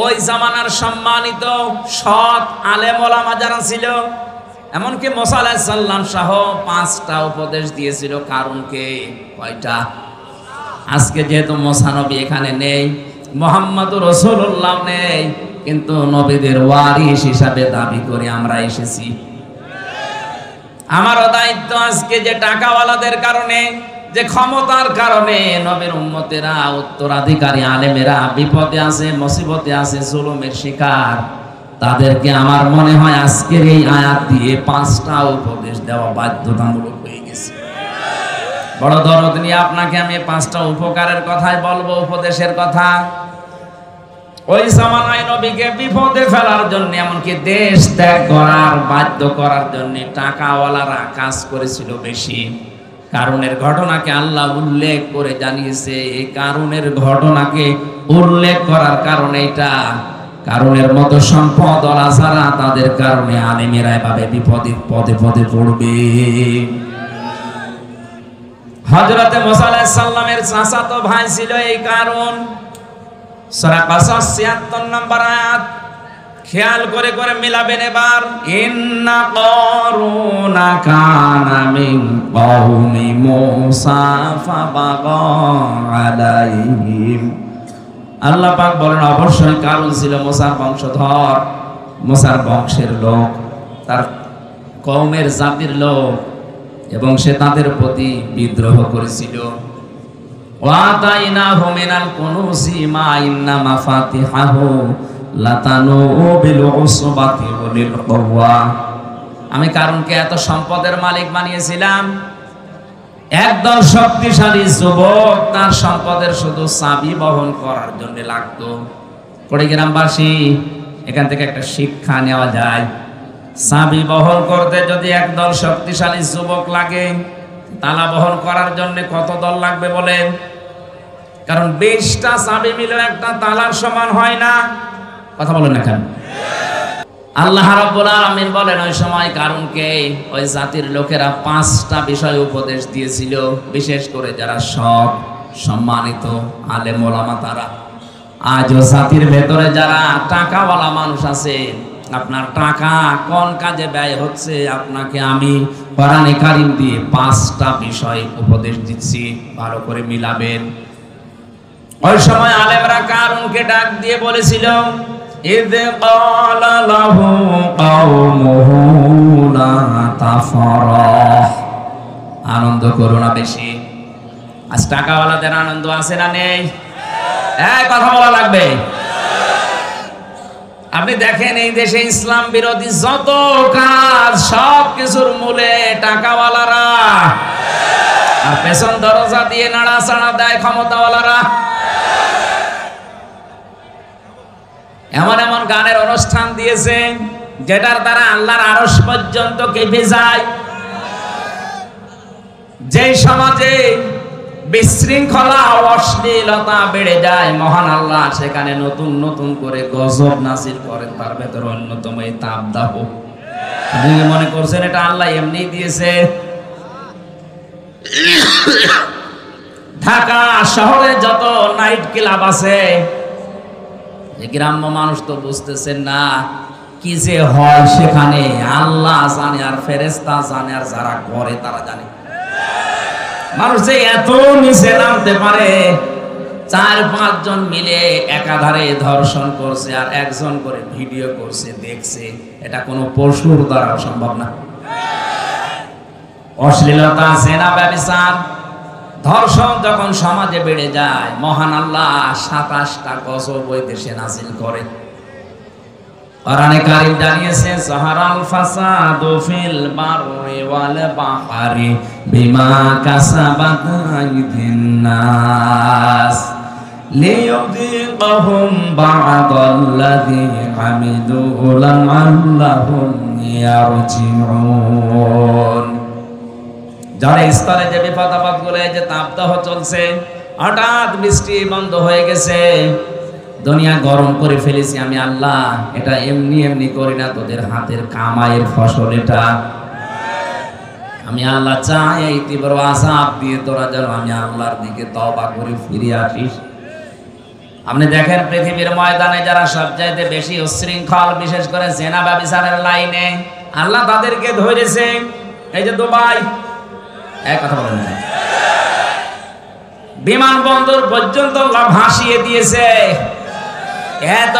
Speaker 1: ওই জামানার সম্মানিত সৎ আলেম ওলামা যারা ছিল, এমনকি মুসা আলাইহিস সালাম সহ 5টা উপদেশ দিয়েছিল কারুনকে। কয়টা? আজকে যেহেতু মুসা নবী এখানে নেই, মুহাম্মদুর রাসূলুল্লাহ নেই, কিন্তু নবীদের ওয়ারিস হিসাবে দাবি করে আমরা এসেছি। আমারও দায়িত্ব আজকে যে টাকাওয়ালাদের কারণে, যে ক্ষমতার কারণে নবীর উম্মতেরা, উত্তরাধিকারী আলেমেরা বিপদে আছে, মুসিবতে আছে, জুলুমের শিকার, তাদেরকে আমার মনে হয় আজকের এই আয়াত দিয়ে 5টা উপদেশ দেওয়া বাধ্যতামূলক হয়ে গেছে। বড় দরদ নিয়ে আপনাকে আমি 5টা উপকারের কথাই বলবো, উপদেশের কথা। ওই জামানায় নবীকে বিপদে ফেলার জন্য, এমনকি দেশ ত্যাগ করার বাধ্য করার জন্য টাকাওয়ালারা কাজ করেছিল বেশি। কারুনের ঘটনাকে আল্লাহ উল্লেখ করে জানিয়েছে। এই কারুনের ঘটনাকে উল্লেখ করার কারণে এটা, কারুনের মতো সম্পদওয়ালা যারা, তাদের কারণে আলেমেরা এভাবে বিপদে পদে পদে পড়বে। হযরতে মুসা আলাইহিস সালামের চাচাতো ভাই ছিল এই কারুন। সূরা কাসাস ৭৬ নম্বর আয়াত খেয়াল করে করে মিলাবেন এবার। ইন্না কারুনা কানা মিন কওমি মূসা ফাবাগা আলাইহিম। আল্লাহ পাক বলেন অবশ্যই কারুন ছিল মুসার বংশধর, মুসার বংশের লোক, তার কওমের জাতির লোক, এবং সে তাদের প্রতি বিদ্রোহ করেছিল। ওয়াতাইনাহু মিনাল কুনুজি মা ইন্না মাফাতিহাহু লাতানু বিল উসবাতি ওয়ালিল কুওয়া। আমি কারণকে এত সম্পদের মালিক বানিয়েছিলাম, একদল শক্তিশালী যুবক তার সম্পদের শুধু চাবি বহন করার জন্য লাগতো। কুড়িগ্রামবাসী, এখান থেকে একটা শিক্ষা নেওয়া যায়। চাবি বহন করতে যদি একদল শক্তিশালী যুবক লাগে, তালা বহন করার জন্য কত দল লাগবে বলেন? কারণ 20টা চাবি মিলে একটা তালার সমান হয় না। কথা বলেন না কেন? আল্লাহ রাব্বুল আলামিন বলেন ওই সময় কারণকে ওই জাতির লোকেরা 5টা বিষয় উপদেশ দিয়েছিল, বিশেষ করে যারা সৎ সম্মানিত আলেম ওলামা তারা। আজও জাতির ভেতরে যারা টাকাওয়ালা মানুষ আছে, আপনার টাকা কোন কাজে ব্যয় হচ্ছে আপনাকে আমি কোরআনে কারীম দিয়ে 5টা বিষয় উপদেশ দিচ্ছি, ভালো করে মিলাবেন। ওই সময় আলেমরা কারণকে ডাক দিয়ে বলেছিল, ইয ক্বালা লাহু কওমুহু লা তাফরাহ, আনন্দ করো না বেশি। আজ টাকাওয়ালাদের আনন্দ আছে না নেই? এই কথা বলা লাগবে। আপনি দেখেন এই দেশে ইসলাম বিরোধী যত কাজ, সব কিছুর মূলে টাকাওয়ালারা, আর পেছন দরজা দিয়ে নাড়াচাড়া দেয় ক্ষমতাওয়ালারা। এমন এমন গানের অনুষ্ঠান দিয়েছে যেটার দ্বারা আল্লাহর আরশ পর্যন্ত কেঁপে যায়। যে সমাজে বিশৃঙ্খলা অশ্লীলতা বেড়ে যায়, মহান আল্লাহ সেখানে নতুন নতুন করে গজব নাযিল করেন। তার ভেতর অন্যতম এই তাপদাহ। আপনি মনে করছেন এটা আল্লাহ এমনি দিয়েছে? ঢাকা শহরে যত নাইট ক্লাব আছে, গ্রাম্য মানুষ তো বুঝতেছেন না কি যে হয় সেখানে। আল্লাহ জানে, আর ফেরেশতা জানে, আর যারা করে তারা জানে। মানুষ যে এত নিচে নামতে পারে, 4-5 জন মিলে একাধারে ধর্ষণ করছে, আর একজন করে ভিডিও করছে, দেখছে। এটা কোনো পশুর দ্বারা সম্ভব না। অশ্লীলতা, জেনা, ব্যভিচার, ধর্ষণ যখন সমাজে বেড়ে যায়, মহান আল্লাহ 27টা গজব ওই দেশে নাযিল করেন। কোরআনে কারীম জানিয়েছে, যাহারাল ফাসাদু ফিল বাররি ওয়াল বাহরি বিমা কাসাবাত আইদিন নাস লিয়ুযিকাহুম বা'দাল্লাযী আমিলু লা'আল্লাহুম ইয়ারজিউন। যারা স্তরে যে বিপদ আপদ গুলো, যে তাপদাহ চলছে, হঠাৎ বৃষ্টি বন্ধ হয়ে গেছে, দুনিয়া গরম করে ফেলেছি আমি আল্লাহ, এটা এমনি এমনি করি না, তোদের হাতের কামাইয়ের ফসল এটা। আমি আল্লাহ চাই এই তীব্র আযাব দিয়ে তোরা যেন আমি আল্লাহর দিকে তওবা করে ফিরে আসিস। আপনি দেখেন পৃথিবীর ময়দানে যারা সবচাইতে বেশি উচ্ছৃঙ্খল, বিশেষ করে জেনা ব্যভিচারের লাইনে, আল্লাহ তাদেরকে ধরেছে। এই যে দুবাই, এক কথা বলেন না, বিমানবন্দর পর্যন্ত ভাসিয়ে দিয়েছে। এত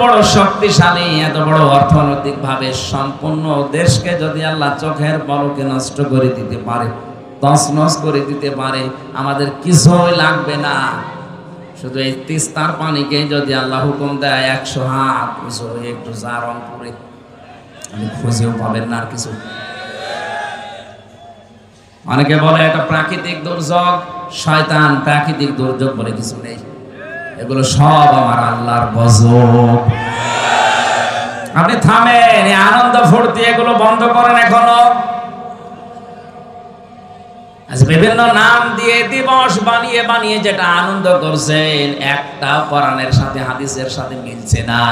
Speaker 1: বড় শক্তিশালী, এত বড় অর্থনৈতিক ভাবে সম্পূর্ণ দেশকে যদি আল্লাহ চোখের পলকে নষ্ট করে দিতে পারে, তছনছ করে দিতে পারে, আমাদের কিছুই লাগবে না। শুধু এই তিস্তার পানিকে যদি আল্লাহ হুকুম দেয় 100 হাত জোরে একটু জারণ করে, আমি খুঁজেও পাবেন না আর কিছু। অনেকে বলে এটা প্রাকৃতিক দুর্যোগ, শয়তান। প্রাকৃতিক দুর্যোগ বলে কিছু নেই, এগুলো সব আমার আল্লাহর গজব। আপনি থামেন, এই আনন্দ ফুর্তি এগুলো বন্ধ করেন এখনো। আজ বিভিন্ন নাম দিয়ে দিবস বানিয়ে বানিয়ে যেটা আনন্দ করছেন, একটা কোরআনের সাথে হাদিসের সাথে মিলছে না।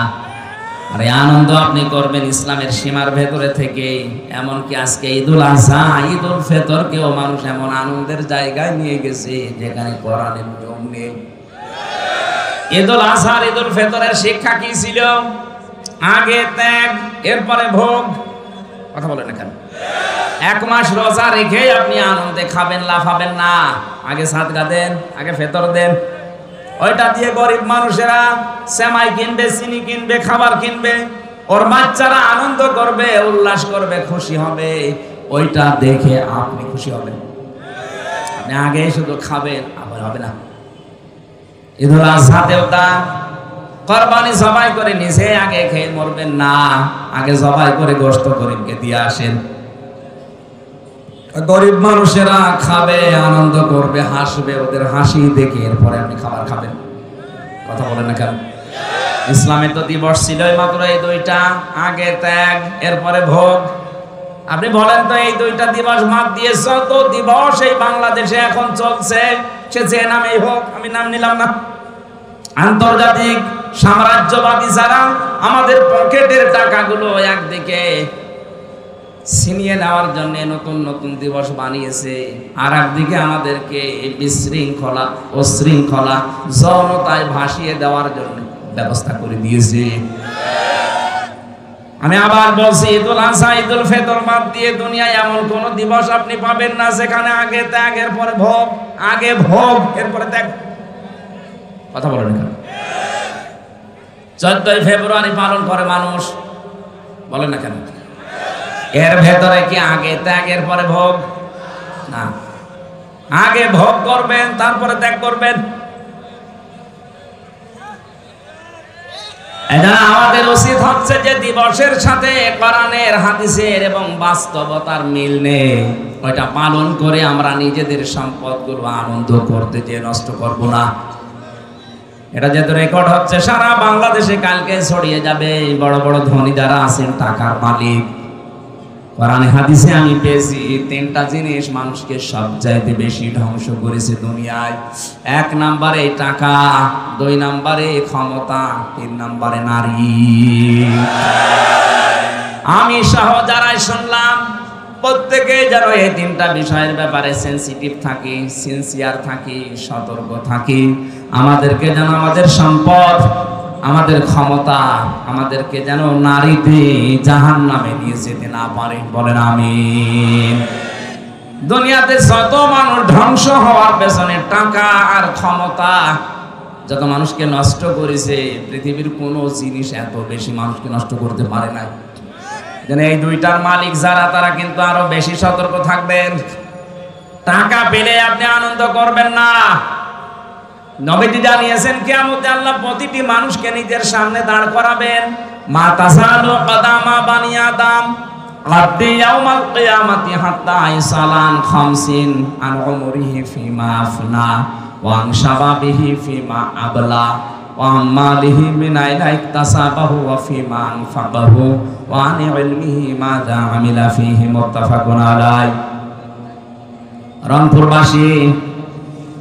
Speaker 1: আর এই আনন্দ আপনি করবেন ইসলামের সীমার ভেতরে থেকে। এমনকি আজকে ঈদুল আযহা, ঈদুল ফিতরকেও মানুষ এমন আনন্দের জায়গায় নিয়ে গেছে যেখানে কোরআনের নিয়ম নেই। ঈদুল আজহার ঈদুল ফিতরের শিক্ষা কি ছিল? আগে ত্যাগ, এরপরে ভোগ। কথা বলেন না কেন? এক মাস রোজা রেখে আপনি আনন্দে খাবেন, লাফাবেন না। আগে সাদকা দেন, আগে ফিতর দেন। ওইটা দিয়ে গরিব মানুষেরা সেমাই কিনবে, চিনি কিনবে, খাবার কিনবে, ওর বাচ্চারা আনন্দ করবে, উল্লাস করবে, খুশি হবে। ওইটা দেখে আপনি খুশি হবেন। আপনি আগে শুধু খাবেন, আবার হবে না। ঈদুল আজহাতেও তা কুরবানি জবাই করে নিজে আগে খেয়ে মরবেন না, আগে জবাই করে গোশত গরিবকে দিয়ে আসেন। গরিব মানুষেরা খাবে, আনন্দ করবে, হাসবে, ওদের হাসি দেখে এরপরে আপনি খাবার খাবেন। কথা বলেন না কেন? ইসলামের তো দিবস ছিল মাত্র এই দুইটা, আগে ত্যাগ, এরপরে ভোগ। আপনি বলেন তো এই দুইটা দিবস বাদ দিয়ে যত দিবস এই বাংলাদেশে এখন চলছে, সে যে নামেই হোক, আমি নাম নিলাম না, আন্তর্জাতিক সাম্রাজ্যবাদী যারা আমাদের পকেটের টাকাগুলো একদিকে ছিনিয়ে নেওয়ার জন্য নতুন নতুন দিবস বানিয়েছে, আর একদিকে আমাদেরকে বিশৃঙ্খলা ও শৃঙ্খলা যৌনতায় ভাসিয়ে দেওয়ার জন্য ব্যবস্থা করে দিয়েছে। আমি আবার বলছি, ঈদুল আজহা ঈদুল ফিতর বাদ দিয়ে দুনিয়ায় এমন কোন দিবস আপনি পাবেন না যেখানে আগে ত্যাগ, এরপরে ভোগ, আগে ভোগ, এরপরে ত্যাগ। কথা বলেন না? 14ই ফেব্রুয়ারি পালন করে মানুষ, বলেন না কেন? এর ভেতরে কি আগে ত্যাগ, এরপরে ভোগ? না, আগে ভোগ করবেন, তারপরে ত্যাগ করবেন। আমাদের উচিত হচ্ছে যে দিবসের সাথে কোরআনের, হাদিসের এবং বাস্তবতার মিল নেই, ওইটা পালন করে আমরা নিজেদের সম্পদগুলো আনন্দ করতে যে নষ্ট করব না। এটা যেহেতু রেকর্ড হচ্ছে সারা বাংলাদেশে, কালকে ছড়িয়ে যাবে। বড় বড় ধনী যারা আছেন, টাকার মালিক, কোরআনে হাদিসে আমি পেয়েছি তিনটা জিনিস মানুষকে সবচাইতে বেশি ধ্বংস করেছে দুনিয়ায়। 1 নম্বরে টাকা, 2 নম্বরে ক্ষমতা, 3 নম্বরে নারী। আমি সহ যারাই শুনলাম প্রত্যেকে যেন এই 3টা বিষয়ের ব্যাপারে সেন্সিটিভ থাকি, সিনসিয়ার থাকি, সতর্ক থাকি। আমাদেরকে যেন আমাদের সম্পদ, আমাদের ক্ষমতা, আমাদেরকে যেন নারীতে জাহান্নামে নিয়ে যেতে না পারে। বলেন আমিন। দুনিয়াতে যত মানুষ ধ্বংস হওয়ার পেছনে টাকা আর ক্ষমতা যত মানুষকে নষ্ট করেছে, পৃথিবীর কোনো জিনিস এত বেশি মানুষকে নষ্ট করতে পারে না। যেন এই দুইটার মালিক যারা, তারা কিন্তু আরো বেশি সতর্ক থাকবেন। টাকা পেলে আপনি আনন্দ করবেন না। নবীজি জানিয়েছেন কিয়ামতে আল্লাহ প্রতিটি মানুষকে নিজের সামনে দাঁড় করাবেন। মা তাসালু কদামা বানি আদম আদি ইয়াউমাল কিয়ামাতি হাত্তা ইসালান 50 আন উমরিহি ফিমা আফনা ওয়া আন শাবাবিহি ফিমা আবলা ওয়া আমালিহি মিন আইনা ইকতাসাবাহু ওয়া ফিমা আনফাকাহু ওয়া আন ইলমিহি মাযা আমিলা ফিহি মুত্তাফাকুন আলাইহি। রংপুরবাসী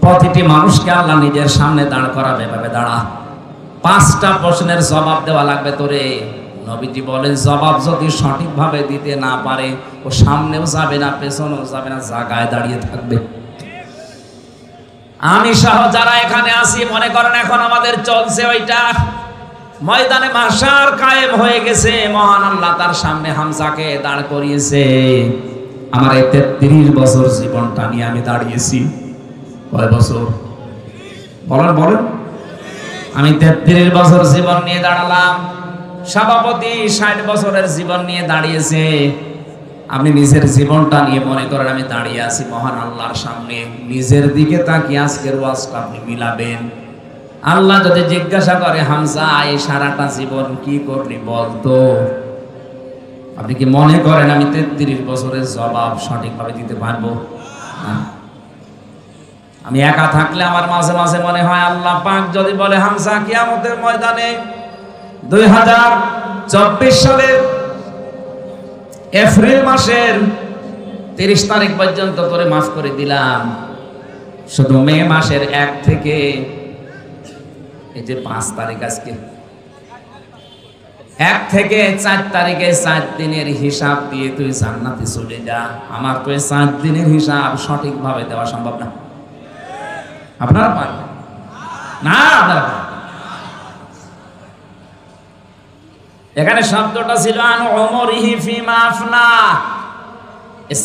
Speaker 1: প্রতিটি মানুষকে আল্লাহ নিজের সামনে দাঁড় করাবে। এভাবে দাঁড়া, 5টা প্রশ্নের জবাব দেওয়া লাগবে তোরে। নবীজি বলেন, জবাব যদি সঠিকভাবে দিতে না পারে, ও সামনেও যাবে না, পেছনেও যাবে না, জায়গায় দাঁড়িয়ে থাকবে। আমি সহ যারা এখানে আছি, মনে করেন এখন আমাদের চলছে ওইটা, ময়দানে মাহশার কায়েম হয়ে গেছে। মহান আল্লাহ তার সামনে হামজাকে দাঁড় করিয়েছে। আমার এই 33 বছর জীবনটা নিয়ে আমি দাঁড়িয়েছি। কয় বছর? বলেন বলেন। আমি 33 বছর জীবন নিয়ে দাঁড়ালাম। সভাপতি 60 বছরের জীবন নিয়ে দাঁড়িয়েছে। আপনি নিজের জীবনটা নিয়ে মনে করেন আমি দাঁড়িয়ে আছি মহান আল্লাহর সামনে। নিজের দিকে তাকিয়ে আজকের ওয়াজটা আপনি মিলাবেন। আল্লাহ যদি জিজ্ঞাসা করে, হামজা এই সারাটা জীবন কি করলি বলতো, আপনি কি মনে করেন আমি 33 বছরের জবাব সঠিকভাবে দিতে পারবো? না। আমি একা থাকলে আমার মাঝে মাঝে মনে হয়, আল্লাহ পাক যদি বলে হামজা কিয়ামতের ময়দানে 2024 সালের এপ্রিল মাসের 30 তারিখ পর্যন্ত করে মাফ করে দিলাম, শুধু মে মাসের 1 থেকে এই যে 5 তারিখ, আজকে 1 থেকে 4 তারিখে 4 দিনের হিসাব দিয়ে তুই জান্নাতে চলে যা। আমার তো এই 4 দিনের হিসাব সঠিকভাবে দেওয়া সম্ভব না। আপনারা পারবেন না? আপনারা এখানে শব্দটা ছিল আন উমরিহি ফিমা আফনা।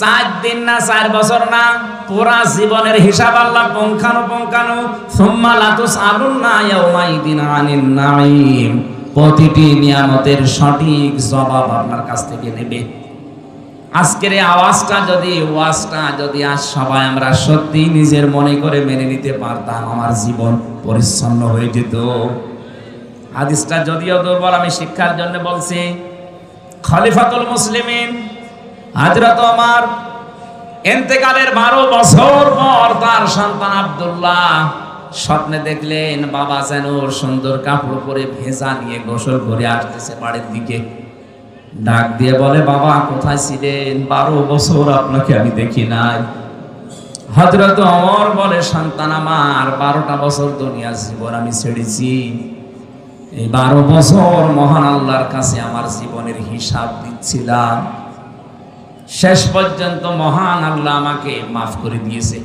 Speaker 1: 4 দিন না 4 বছর না, পুরা জীবনের হিসাব আল্লাহ পুঙ্খানুপুঙ্খানু। সুম্মা লাতুসআলুন্না ইয়াউমাইদিন আনিন নাঈম। প্রতিটি নিয়ামতের সঠিক জবাব আপনার কাছ থেকে নেবে। আজকের এই ওয়াজটা যদি আজ সবাই আমরা সত্যি নিজের মনে করে মেনে নিতে পারতাম, আমার জীবন পরিচ্ছন্ন হয়ে যেত। হাদিসটা যদিও দুর্বল, আমি শিক্ষার জন্য বলছি। খলিফাতুল মুসলিমিন হযরত ওমর ইন্তেকালের 12 বছর পর তার সন্তান আব্দুল্লাহ স্বপ্নে দেখলেন বাবা যেন সুন্দর কাপড় পরে ভেজা নিয়ে গোসল করে আসতেছে বাড়ির দিকে। ডাক দিয়ে বলে, বাবা কোথায় ছিলেন? 12 বছর আপনাকে আমি দেখি নাই। হযরত ওমর বলে, সন্তান আমার, 12টা বছর দুনিয়ার জীবন আমি ছেড়েছি। এই 12 বছর মহান আল্লাহর কাছে আমার জীবনের হিসাব দিচ্ছিলাম। শেষ পর্যন্ত মহান আল্লাহ আমাকে মাফ করে দিয়েছে।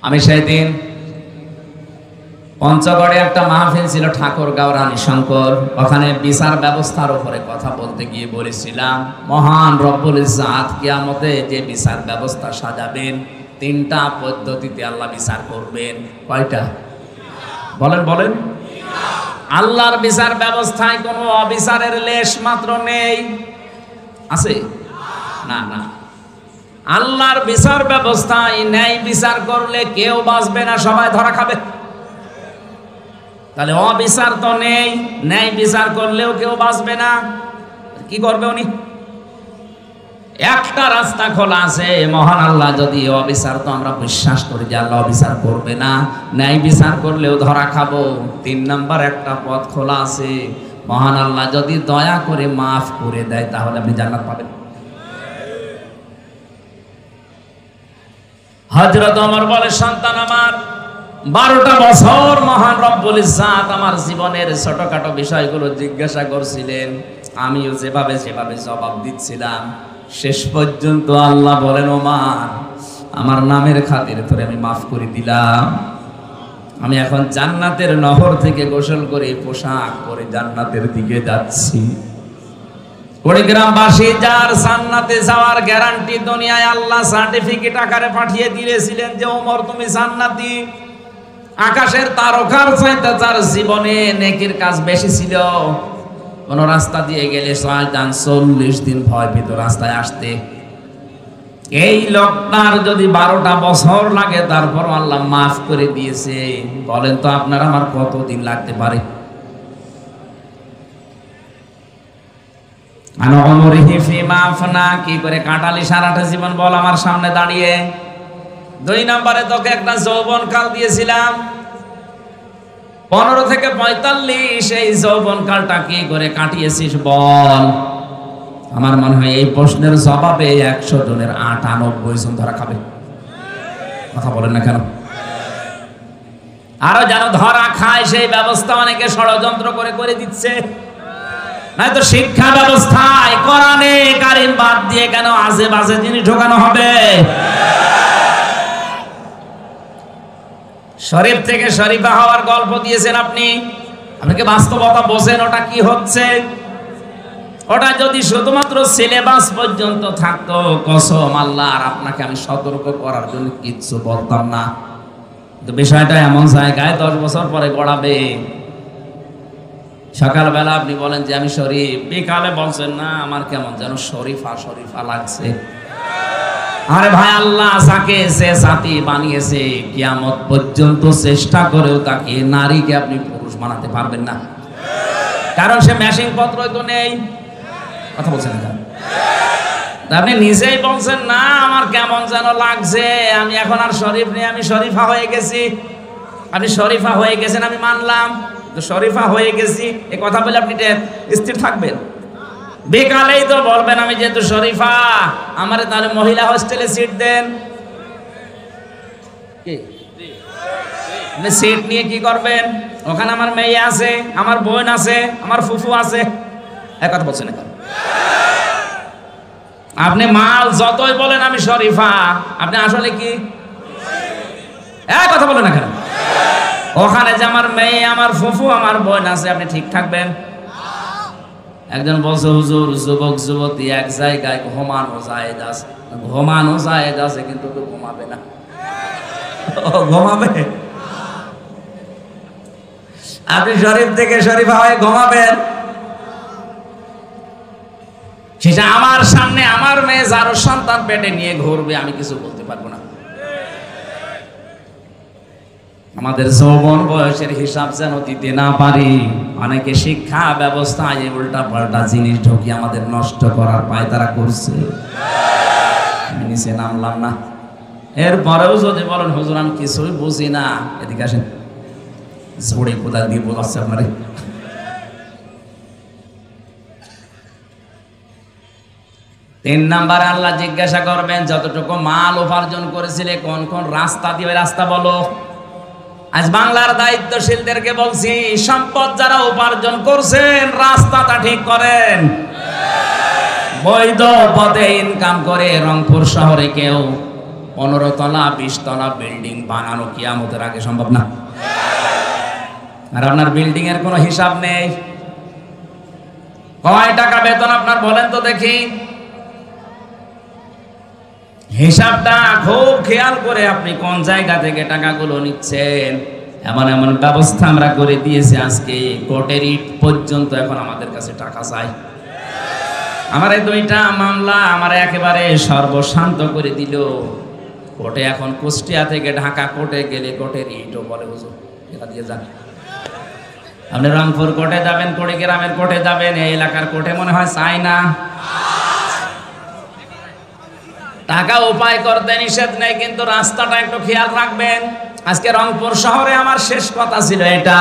Speaker 1: আমি সেদিন পঞ্চগড়ে একটা মাহফিল ছিল, ঠাকুরগাঁও রানী শঙ্কর। ওখানে বিচার ব্যবস্থার উপরে কথা বলতে গিয়ে বলেছিলাম, মহান রব্বুল ইজ্জাত কিয়ামতে যে বিচার ব্যবস্থা সাজাবেন, 3টা পদ্ধতিতে আল্লাহ বিচার করবেন। কয়টা? বলেন। আল্লাহর বিচার ব্যবস্থায় কোনো অবিচারের লেশ মাত্র নেই। আছে? না। আল্লাহর বিচার ব্যবস্থায় ন্যায় বিচার করলে কেউ বাঁচবে না, সবাই ধরা খাবে। তাহলে অবিচার তো নেই, ন্যায় বিচার করলেও কেউ বাঁচবে না। কি করবে উনি? একটা রাস্তা খোলা আছে, মহান আল্লাহ যদি অবিচার, তো আমরা বিশ্বাস করি যে আল্লাহ অবিচার করবে না, ন্যায় বিচার করলেও ধরা খাবো। 3 নাম্বার একটা পথ খোলা আছে, মহান আল্লাহ যদি দয়া করে মাফ করে দেয় তাহলে আপনি জান্নাত পাবেন। হযরত ওমর বলে, সন্তান আমার, 12টা বছর মহান রব্বুল ইজ্জাত আমার জীবনের ছোটখাটো বিষয়গুলো জিজ্ঞাসা করছিলেন, আমিও যেভাবে জবাব দিচ্ছিলাম। শেষ পর্যন্ত আল্লাহ বলেন, ওমর, আমার নামের খাতিরে তোরে আমি মাফ করে দিলাম। আমি এখন জান্নাতের নহর থেকে গোসল করে পোশাক পরে জান্নাতের দিকে যাচ্ছি। কুড়িগ্রামবাসী যার জান্নাতে যাওয়ার গ্যারান্টি দুনিয়ায় আল্লাহ সার্টিফিকেট আকারে পাঠিয়ে দিয়েছিলেন যে ওমর তুমি জান্নাতি। আকাশের তারকার চাইতে যার জীবনে নেকির কাজ বেশি ছিল, কোন রাস্তা দিয়ে গেলে 40 দিন ভয় পেত রাস্তায় আসতে। এই লোকটার যদি 12টা বছর লাগে তারপর আল্লাহ মাফ করে দিয়েছে, বলেন তো আপনার আমার কতদিন লাগতে পারে? কি করে কাটালি সারাটা জীবন বল আমার সামনে দাঁড়িয়ে। 2 নম্বরে তোকে একটা যৌবন কাল দিয়েছিলাম, 15 থেকে 45। এই যৌবন কালটা কি করে কাটিয়েছিস বল। আমার মনে হয় এই প্রশ্নের জবাবে 100 জনের 98 জন ধরা খাবে। কথা বলেন না কেন? আরো যেন ধরা খায় সেই ব্যবস্থা অনেকে ষড়যন্ত্র করে দিচ্ছে। নয়তো শিক্ষা ব্যবস্থায় কোরআনে কারিম বাদ দিয়ে কেন আজে বাজে জিনিস ঢোকানো হবে? শরীফ থেকে শরীফা হওয়ার গল্প দিয়েছেন আপনি, আপনাকে বাস্তবতা বোঝেন ওটা কি হচ্ছে। ওটা যদি শুধুমাত্র সিলেবাস পর্যন্ত থাকতো, কসম আল্লাহর আপনাকে আমি সতর্ক করার জন্য কিচ্ছু বলতাম না। তো বিষয়টা এমন জায়গায় 10 বছর পরে গড়াবে। সকালবেলা আপনি বলেন যে আমি শরীফ, বিকালে বলছেন না আমার কেমন যেন শরীফা লাগছে। আরে ভাই, আল্লাহ যাকে যে জাতি বানিয়েছে কিয়ামত পর্যন্ত চেষ্টা করেও তাকে নারীকে আপনি পুরুষ বানাতে পারবেন না, কারণ সে মেশিন পত্রই তো নেই। কথা বলছেন না? আপনি নিজেই বলছেন না আমার কেমন যেন লাগছে, আমি এখন আর শরীফ নেই, আমি শরীফা হয়ে গেছি। আপনি শরীফা হয়ে গেছেন আমি মানলাম, তো শরীফা হয়ে গেছি এই কথা বলে আপনি স্থির থাকবেন? বিকালেই তো বলবেন আমি যেহেতু শরীফা, আমারে তাহলে মহিলা হোস্টেলে সিট দেন। সিট নিয়ে কি করবেন? ওখানে আমার মেয়ে আছে, আমার বোন আছে, আমার ফুফু আছে। এক কথা বলছেন এখন। আপনি মাল যতই বলেন আমি শরীফা, আপনি আসলে কি? এক কথা বলেন না কেন? ওখানে যে আমার মেয়ে, আমার ফুফু, আমার বোন আছে, আপনি ঠিক থাকবেন? একজন বলছে, হুজুর যুবক যুবতী এক জায়গায় ঘুমানো জায়েজ আছে। ঘুমানো জায়েজ আছে, কিন্তু তো ঘুমাবে না। ঘুমাবে? আপনি শরীফ থেকে শরীফ হয়ে ঘুমাবেন? সেটা আমার সামনে আমার মেয়ে যারো সন্তান পেটে নিয়ে ঘুরবে, আমি কিছু বলতে পারবো না। আমাদের যৌবন বয়সের হিসাব যেন দিতে না পারি। অনেকে শিক্ষা ব্যবস্থায় উল্টা পাল্টা জিনিস ঢুকি আমাদের নষ্ট করার পায়তারা করছে। আমি নিচে নামলাম না। এরপরেও যদি বলেন হুজুর আমি কিছুই বুঝি না, এদিকে আসেন, জোরে কোদাল দিয়ে বোঝাচ্ছে আপনারে। তিন নাম্বারে আল্লাহ জিজ্ঞাসা করবেন, যতটুকু মাল উপার্জন করেছিলে কোন কোন রাস্তা দিয়ে, রাস্তা বলো। আজ বাংলার দায়িত্বশীলদেরকে বলছি, সম্পদ যারা উপার্জন করছেন রাস্তাটা ঠিক করেন। বৈধ পথে ইনকাম করে রংপুর শহরে কেউ 15 তলা 20 তলা বিল্ডিং বানানো কিয়ামতের আগে সম্ভব না। আর আপনার বিল্ডিং এর কোনো হিসাব নেই। কয় টাকা বেতন আপনার বলেন তো দেখি? হিসাবটা খুব খেয়াল করে আপনি কোন জায়গা থেকে টাকাগুলো নিচ্ছেন। এমন এমন ব্যবস্থা আমরা করে দিয়েছি, আজকে কোর্টের ইট পর্যন্ত এখন আমাদের কাছে টাকা চাই। আমার এই 2টা মামলা আমার একেবারে সর্বশান্ত করে দিল। কোর্টে এখন কুষ্টিয়া থেকে ঢাকা কোর্টে গেলে কোর্টের ইটও বলে হুজুর এটা দিয়ে যান। আপনি রংপুর কোর্টে যাবেন, কুড়িগ্রামের কোর্টে যাবেন, এই এলাকার কোর্টে মনে হয় চাই না। টাকা উপায় করতে নিষেধ নেই, কিন্তু রাস্তাটা একটু খেয়াল রাখবেন। আজকে রংপুর শহরে আমার শেষ কথা ছিল এটা,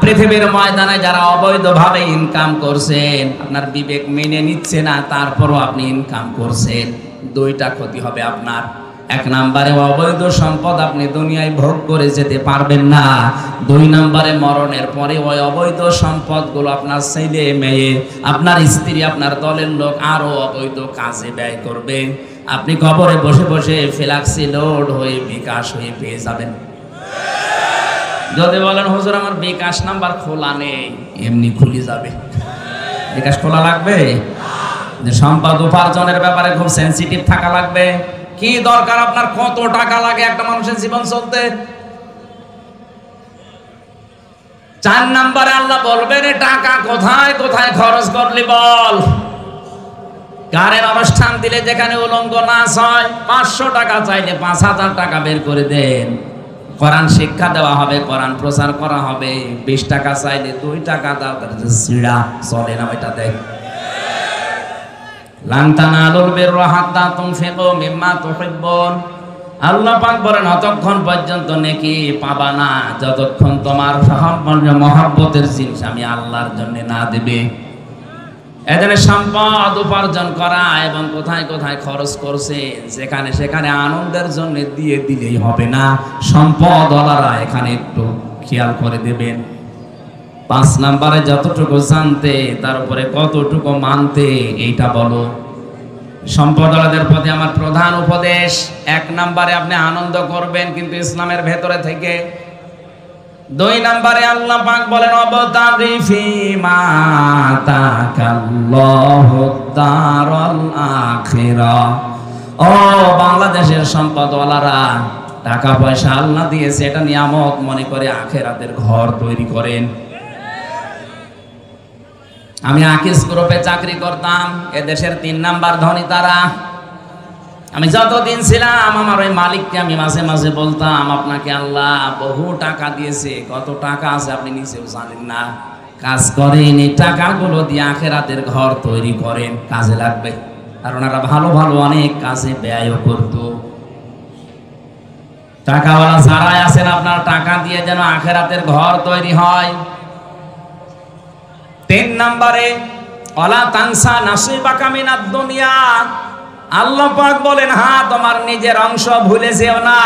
Speaker 1: পৃথিবীর ময়দানে যারা অবৈধভাবে ইনকাম করছেন, আপনার বিবেক মেনে নিচ্ছে না, তারপরও আপনি ইনকাম করছেন, 2টা ক্ষতি হবে আপনার। 1 নম্বরে অবৈধ সম্পদ আপনি দুনিয়ায় ভোগ করে যেতে পারবেন না। 2 নম্বরে মরণের পরে ওই অবৈধ সম্পদগুলো আপনার ছেলে মেয়ে, আপনার স্ত্রী, আপনার দলের লোক আরো অবৈধ কাজে ব্যয় করবে। আপনি কবরে বসে বসে ফ্ল্যাক্সি লোড হয়ে বিকাশ হয়ে পেয়ে যাবেন। যদি বলেন হুজুর আমার বিকাশ নাম্বার খোলা নেই, এমনি খুলে যাবে। বিকাশ খোলা লাগবে? যে সম্পদ উপার্জনের ব্যাপারে খুব সেনসিটিভ থাকা লাগবে। কি দরকার আপনার, কত টাকা লাগে একটা মানুষের জীবন চলতে? 4 নম্বরে আল্লাহ বলবেন টাকা কোথায় কোথায় খরচ করলি বল। গানের অনুষ্ঠান দিলে যেখানে উলঙ্গ নাচ হয় 500 টাকা চাইলে 5000 টাকা বের করে দেন। কোরআন শিক্ষা দেওয়া হবে, কোরআন প্রচার করা হবে, 20 টাকা চাইলে 2 টাকা দাও, সিড়া চলে না ওইটা দেখ। লান তানালুল বিররা হাত্তা তুনফিকু মিম্মা তুহিব্বুন। আল্লাহ পাক বলেন অতক্ষণ পর্যন্ত নেকি পাবা না যতক্ষণ তোমার মহব্বতের জিনিস আমি আল্লাহর জন্য না দেবে। এখানে সম্পদ উপার্জন করা এবং কোথায় কোথায় খরচ করছে যেখানে সেখানে আনন্দের জন্য দিয়ে দিলেই হবে না। সম্পদওয়ালারা এখানে একটু খেয়াল করে দেবেন। 5 নম্বরে যতটুকু জানতে তার উপরে কতটুকু মানতে, এইটা বলো। সম্পদওয়ালাদের প্রতি আমার প্রধান উপদেশ, 1 নম্বরে আপনি আনন্দ করবেন কিন্তু ইসলামের ভেতরে থেকে। 2 নম্বরে আল্লাহ পাক বলেন অবতাগি ফিমা আতাকাল্লাহু দারাল আখিরাহ। ও বাংলাদেশের সম্পদওয়ালারা, টাকা পয়সা আল্লাহ দিয়েছে, এটা নিয়ামত মনে করে আখিরাতের ঘর তৈরি করেন। আমি আকিস গ্রুপে চাকরি করতাম, এ দেশের 3 নাম্বার ধনী তারা। আমি যতদিন ছিলাম আমার ওই মালিককে আমি মাঝে মাঝে বলতাম আপনাকে আল্লাহ বহু টাকা দিয়েছে, কত টাকা আছে আপনি নিজেও জানেন না, কাজ করেন, এই টাকাগুলো দিয়ে আখিরাতের ঘর তৈরি করেন, কাজে লাগবে। আর ওনারা ভালো ভালো অনেক কাজে ব্যয়ও করত। টাকাওয়ালা যারাই আছেন আপনার টাকা দিয়ে যেন আখিরাতের ঘর তৈরি হয়। 3 নম্বরে ওয়ালা তানসা নাসিবাকা মিনাদ দুনিয়া। আল্লাহ পাক বলেন হ্যাঁ তোমার নিজের অংশ ভুলে যেও না।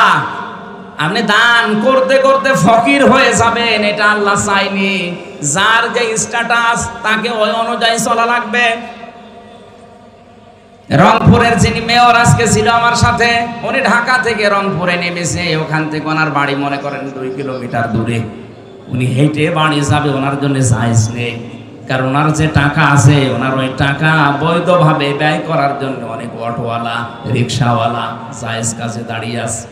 Speaker 1: আপনি দান করতে করতে ফকির হয়ে যাবেন, এটা আল্লাহ চাইনি। যার যে স্ট্যাটাস তাকে ওই অনুযায়ী চলা লাগবে। রংপুরের যিনি মেয়র আজকে ছিল আমার সাথে, উনি ঢাকা থেকে রংপুরে নেমেছে, ওখান থেকে ওনার বাড়ি মনে করেন 2 কিলোমিটার দূরে। উনি হেঁটে বাড়ি যাবে, ওনার জন্য জায়েজ নেই, কারণ ওনার যে টাকা আছে, ওনার ওই টাকা বৈধভাবে ব্যয় করার জন্য অনেক অটোওয়ালা, রিক্সাওয়ালা জায়েজ কাজে দাঁড়িয়ে আছে।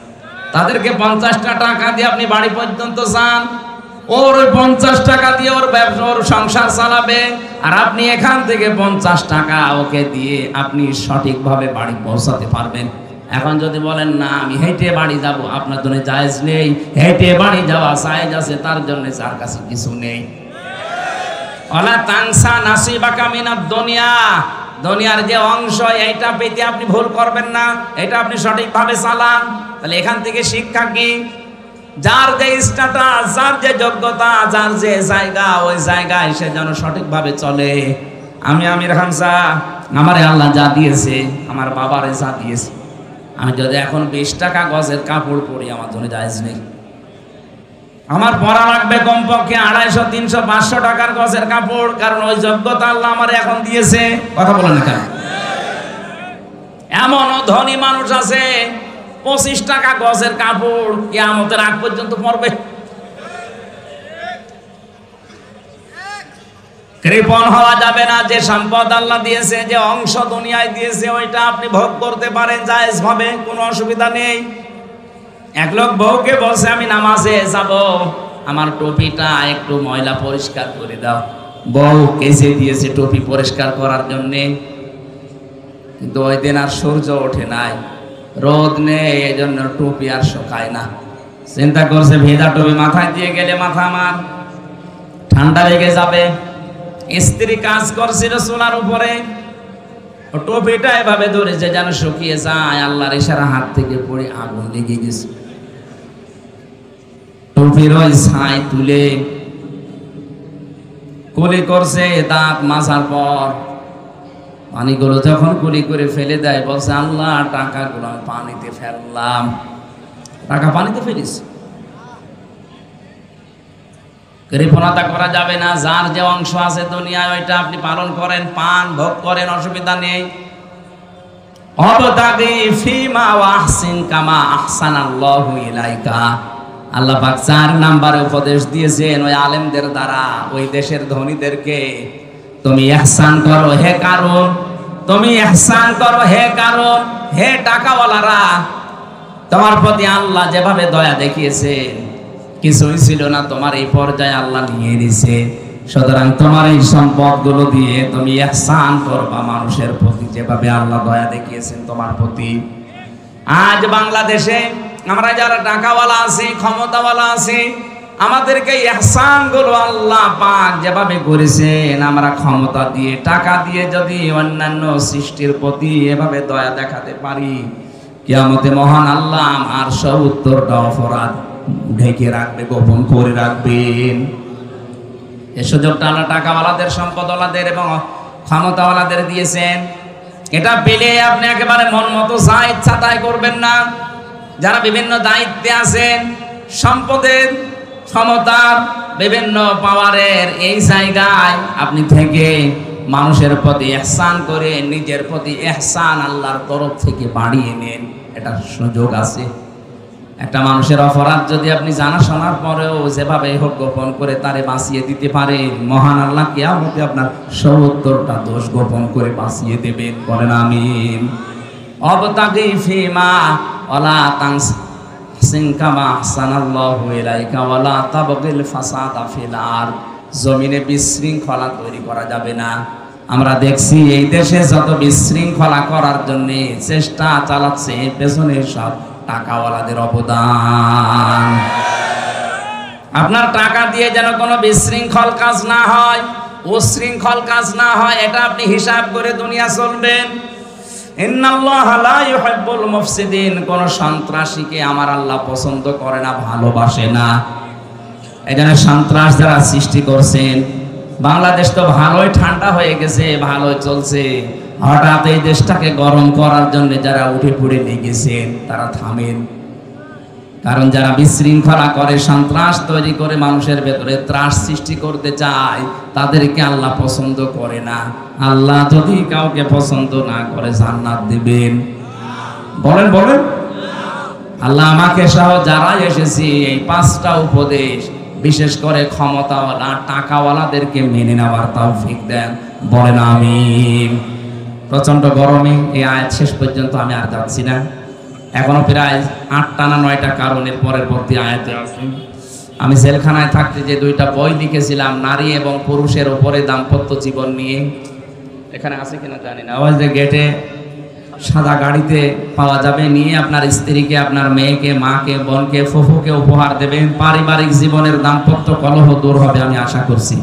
Speaker 1: তাদেরকে 50টা টাকা দিয়ে আপনি বাড়ি পর্যন্ত যান, ওর 50 টাকা দিয়ে ওর ব্যবসা, ওর সংসার চালাবে, আর আপনি এখান থেকে 50 টাকা ওকে দিয়ে আপনি সঠিকভাবে বাড়ি পৌঁছাতে পারবেন। এখন যদি বলেন না আমি হেঁটে বাড়ি যাব, আপনার জন্য জায়েজ নেই। হেঁটে বাড়ি যাওয়া জায়েজ আছে তার জন্য যার কাছে কিছু নেই। ওয়ালা তানসা নাসিবাকা মিনাদ দুনিয়া, দুনিয়ার যে অংশ এইটা পেতে আপনি ভুল করবেন না, এটা আপনি সঠিকভাবে চালান। তাহলে এখান থেকে শিক্ষা কি? যার যে স্ট্যাটাস, যার যে যোগ্যতা, যার যে জায়গা, ওই জায়গায় সে যেন সঠিকভাবে চলে। আমি আমির হামজা, আমারে আল্লাহ যা দিয়েছে, আমার বাবারে যা দিয়েছে, আমি যদি এখন 20 টাকা গজের কাপড় পরি আমার জন্য জায়েজ নেই। আমার পরা লাগবে কমপক্ষে 250, 300, 500 টাকার গজের কাপড়, কারণ ওই যোগ্যতা আল্লাহ আমার এখন দিয়েছে। কথা বলেন না কেন? এমনও ধনী মানুষ আছে 25 টাকা গজের কাপড় কিয়ামতের আগ পর্যন্ত পরবে। কৃপণ হওয়া যাবে না। যে সম্পদ আল্লাহ দিয়েছে, যে অংশ দুনিয়ায় দিয়েছে, ওইটা আপনি ভোগ করতে পারেন জায়েজ ভাবে, কোনো অসুবিধা নেই। এক লোক বউকে বলছে আমি নামাজে যাব, আমার টুপিটা একটু ময়লা পরিষ্কার করে দাও। বউ কেসে দিয়েছে টুপি পরিষ্কার করার জন্যে, কিন্তু ওই দিন আর সূর্য ওঠে নাই, রোদ নেই, এই জন্য টুপি আর শুকায় না। চিন্তা করছে ভেজা টুপি মাথায় দিয়ে গেলে মাথা আমার ঠান্ডা লেগে যাবে। স্ত্রী কাজ করছিল চুলার উপরে, টুপিটা এভাবে ধরেছে যেন শুকিয়ে যায়, আল্লাহর ইশারা হাত থেকে পড়ে আগুন লেগে গেছে। টুপির ওই ছাই তুলে কুলি করছে, দাঁত মাজার পর পানিগুলো যখন কুলি করে ফেলে দেয়, বলছে আল্লাহ টাকাগুলো আমি পানিতে ফেললাম। টাকা পানিতে ফেলিস, কৃপণতা করা যাবে না। যার যে অংশ আছে দুনিয়ায় ওইটা আপনি পালন করেন, পান ভোগ করেন, অসুবিধা নেই। অবতাগি ফিমা ওয়াহসিন কামা আহসানাল্লাহু ইলাইকা। আল্লাহ পাক 4 নম্বরে উপদেশ দিয়েছেন ওই আলেমদের দ্বারা, ওই দেশের ধনীদেরকে, তুমি ইহসান করো হে কারণ, তুমি ইহসান করো হে কারণ, হে টাকাওয়ালারা, তোমার প্রতি আল্লাহ যেভাবে দয়া দেখিয়েছেন, কিছুই ছিল না, তোমার এই পর্যায়ে আল্লাহ নিয়ে নিছে। সুতরাং তোমার এই সম্পদগুলো দিয়ে তুমি ইহসান করবা মানুষের প্রতি, যেভাবে আল্লাহ দয়া দেখিয়েছেন তোমার প্রতি। আজ বাংলাদেশে আমরা যারা টাকাওয়ালা আছি, ক্ষমতাওয়ালা আছি, আমাদেরকে ইহসান গুলো আল্লাহ পাক যেভাবে করেছেন, আমরা ক্ষমতা দিয়ে, টাকা দিয়ে যদি অন্যান্য সৃষ্টির প্রতি এভাবে দয়া দেখাতে পারি, কিয়ামতে মহান আল্লাহ আর 70টা অপরাধ ঢেকে রাখবে, গোপন করে রাখবেন। এই সুযোগটা আল্লাহ টাকাওয়ালাদের, সম্পদওয়ালাদের এবং ক্ষমতাওয়ালাদের দিয়েছেন। এটা পেলে আপনি একেবারে মন মতো যা ইচ্ছা তাই করবেন না। যারা বিভিন্ন দায়িত্বে আছেন, সম্পদের, ক্ষমতার, বিভিন্ন পাওয়ারের এই জায়গায় আপনি থেকে মানুষের প্রতি ইহসান করে নিজের প্রতি ইহসান আল্লাহর তরফ থেকে বাড়িয়ে নেন, এটা সুযোগ আছে। একটা মানুষের অপরাধ যদি আপনি জানা শোনার পরেও যেভাবে হোক গোপন করে তারে বাঁচিয়ে দিতে পারেন, মহান আল্লাহ কিয়ামতে আপনার 70টা দোষ গোপন করে বাঁচিয়ে দেবেন। বলেন আমিন। অবতাগি ফিমা ওয়ালা তানসিন কামা আহসানাল্লাহু ইলাইকা ওয়ালা তাবগিল ফাসাদা ফিল আরদ। জমিনে বিশৃঙ্খলা তৈরি করা যাবে না। আমরা দেখছি এই দেশে যত বিশৃঙ্খলা করার জন্য চেষ্টা চালাচ্ছে, পেছনে সব টাকাওয়ালাদের অবদান। আপনার টাকা দিয়ে যেন কোনো বিশৃঙ্খল কাজ না হয়, উশৃঙ্খল কাজ না হয়, এটা আপনি হিসাব করে দুনিয়া চলবেন। ইন্নাল্লাহা লা ইউহিব্বুল মুফসিদিন। কোন সন্ত্রাসীকে আমার আল্লাহ পছন্দ করে না, ভালোবাসে না। এখানে সন্ত্রাস যারা সৃষ্টি করছেন, বাংলাদেশ তো ভালোই ঠান্ডা হয়ে গেছে, ভালোই চলছে, হঠাৎ এই দেশটাকে গরম করার জন্য যারা উঠে পড়ে লেগেছেন তারা থামেন। কারণ যারা বিশৃঙ্খলা করে, সন্ত্রাস তৈরি করে, মানুষের ভেতরে ত্রাস সৃষ্টি করতে চায়, তাদেরকে আল্লাহ পছন্দ করে না। আল্লাহ যদি কাউকে পছন্দ না করে জান্নাত দিবেন? বলেন বলেন। আল্লাহ আমাকে সহ যারা এসেছি এই 5টা উপদেশ বিশেষ করে ক্ষমতাওয়ালা টাকাওয়ালাদেরকে মেনে নেওয়ার তৌফিক দেন। বলেন আমিন। প্রচন্ড গরমে এই আয়াত শেষ পর্যন্ত আমি আর যাচ্ছি না, এখনো প্রায় 8টা না 9টা কারণের পরবর্তী আয়াতে আছে। আমি জেলখানায় থাকতে যে 2টা বই লিখেছিলাম নারী এবং পুরুষের উপরে দাম্পত্য জীবন নিয়ে, এখানে আছে কিনা জানি না, ওই যে গেটে সাদা গাড়িতে পাওয়া যাবে, নিয়ে আপনার স্ত্রীকে, আপনার মেয়েকে, মাকে, বোনকে, ফুফুকে উপহার দেবেন। পারিবারিক জীবনের দাম্পত্য কলহ দূর হবে আমি আশা করছি।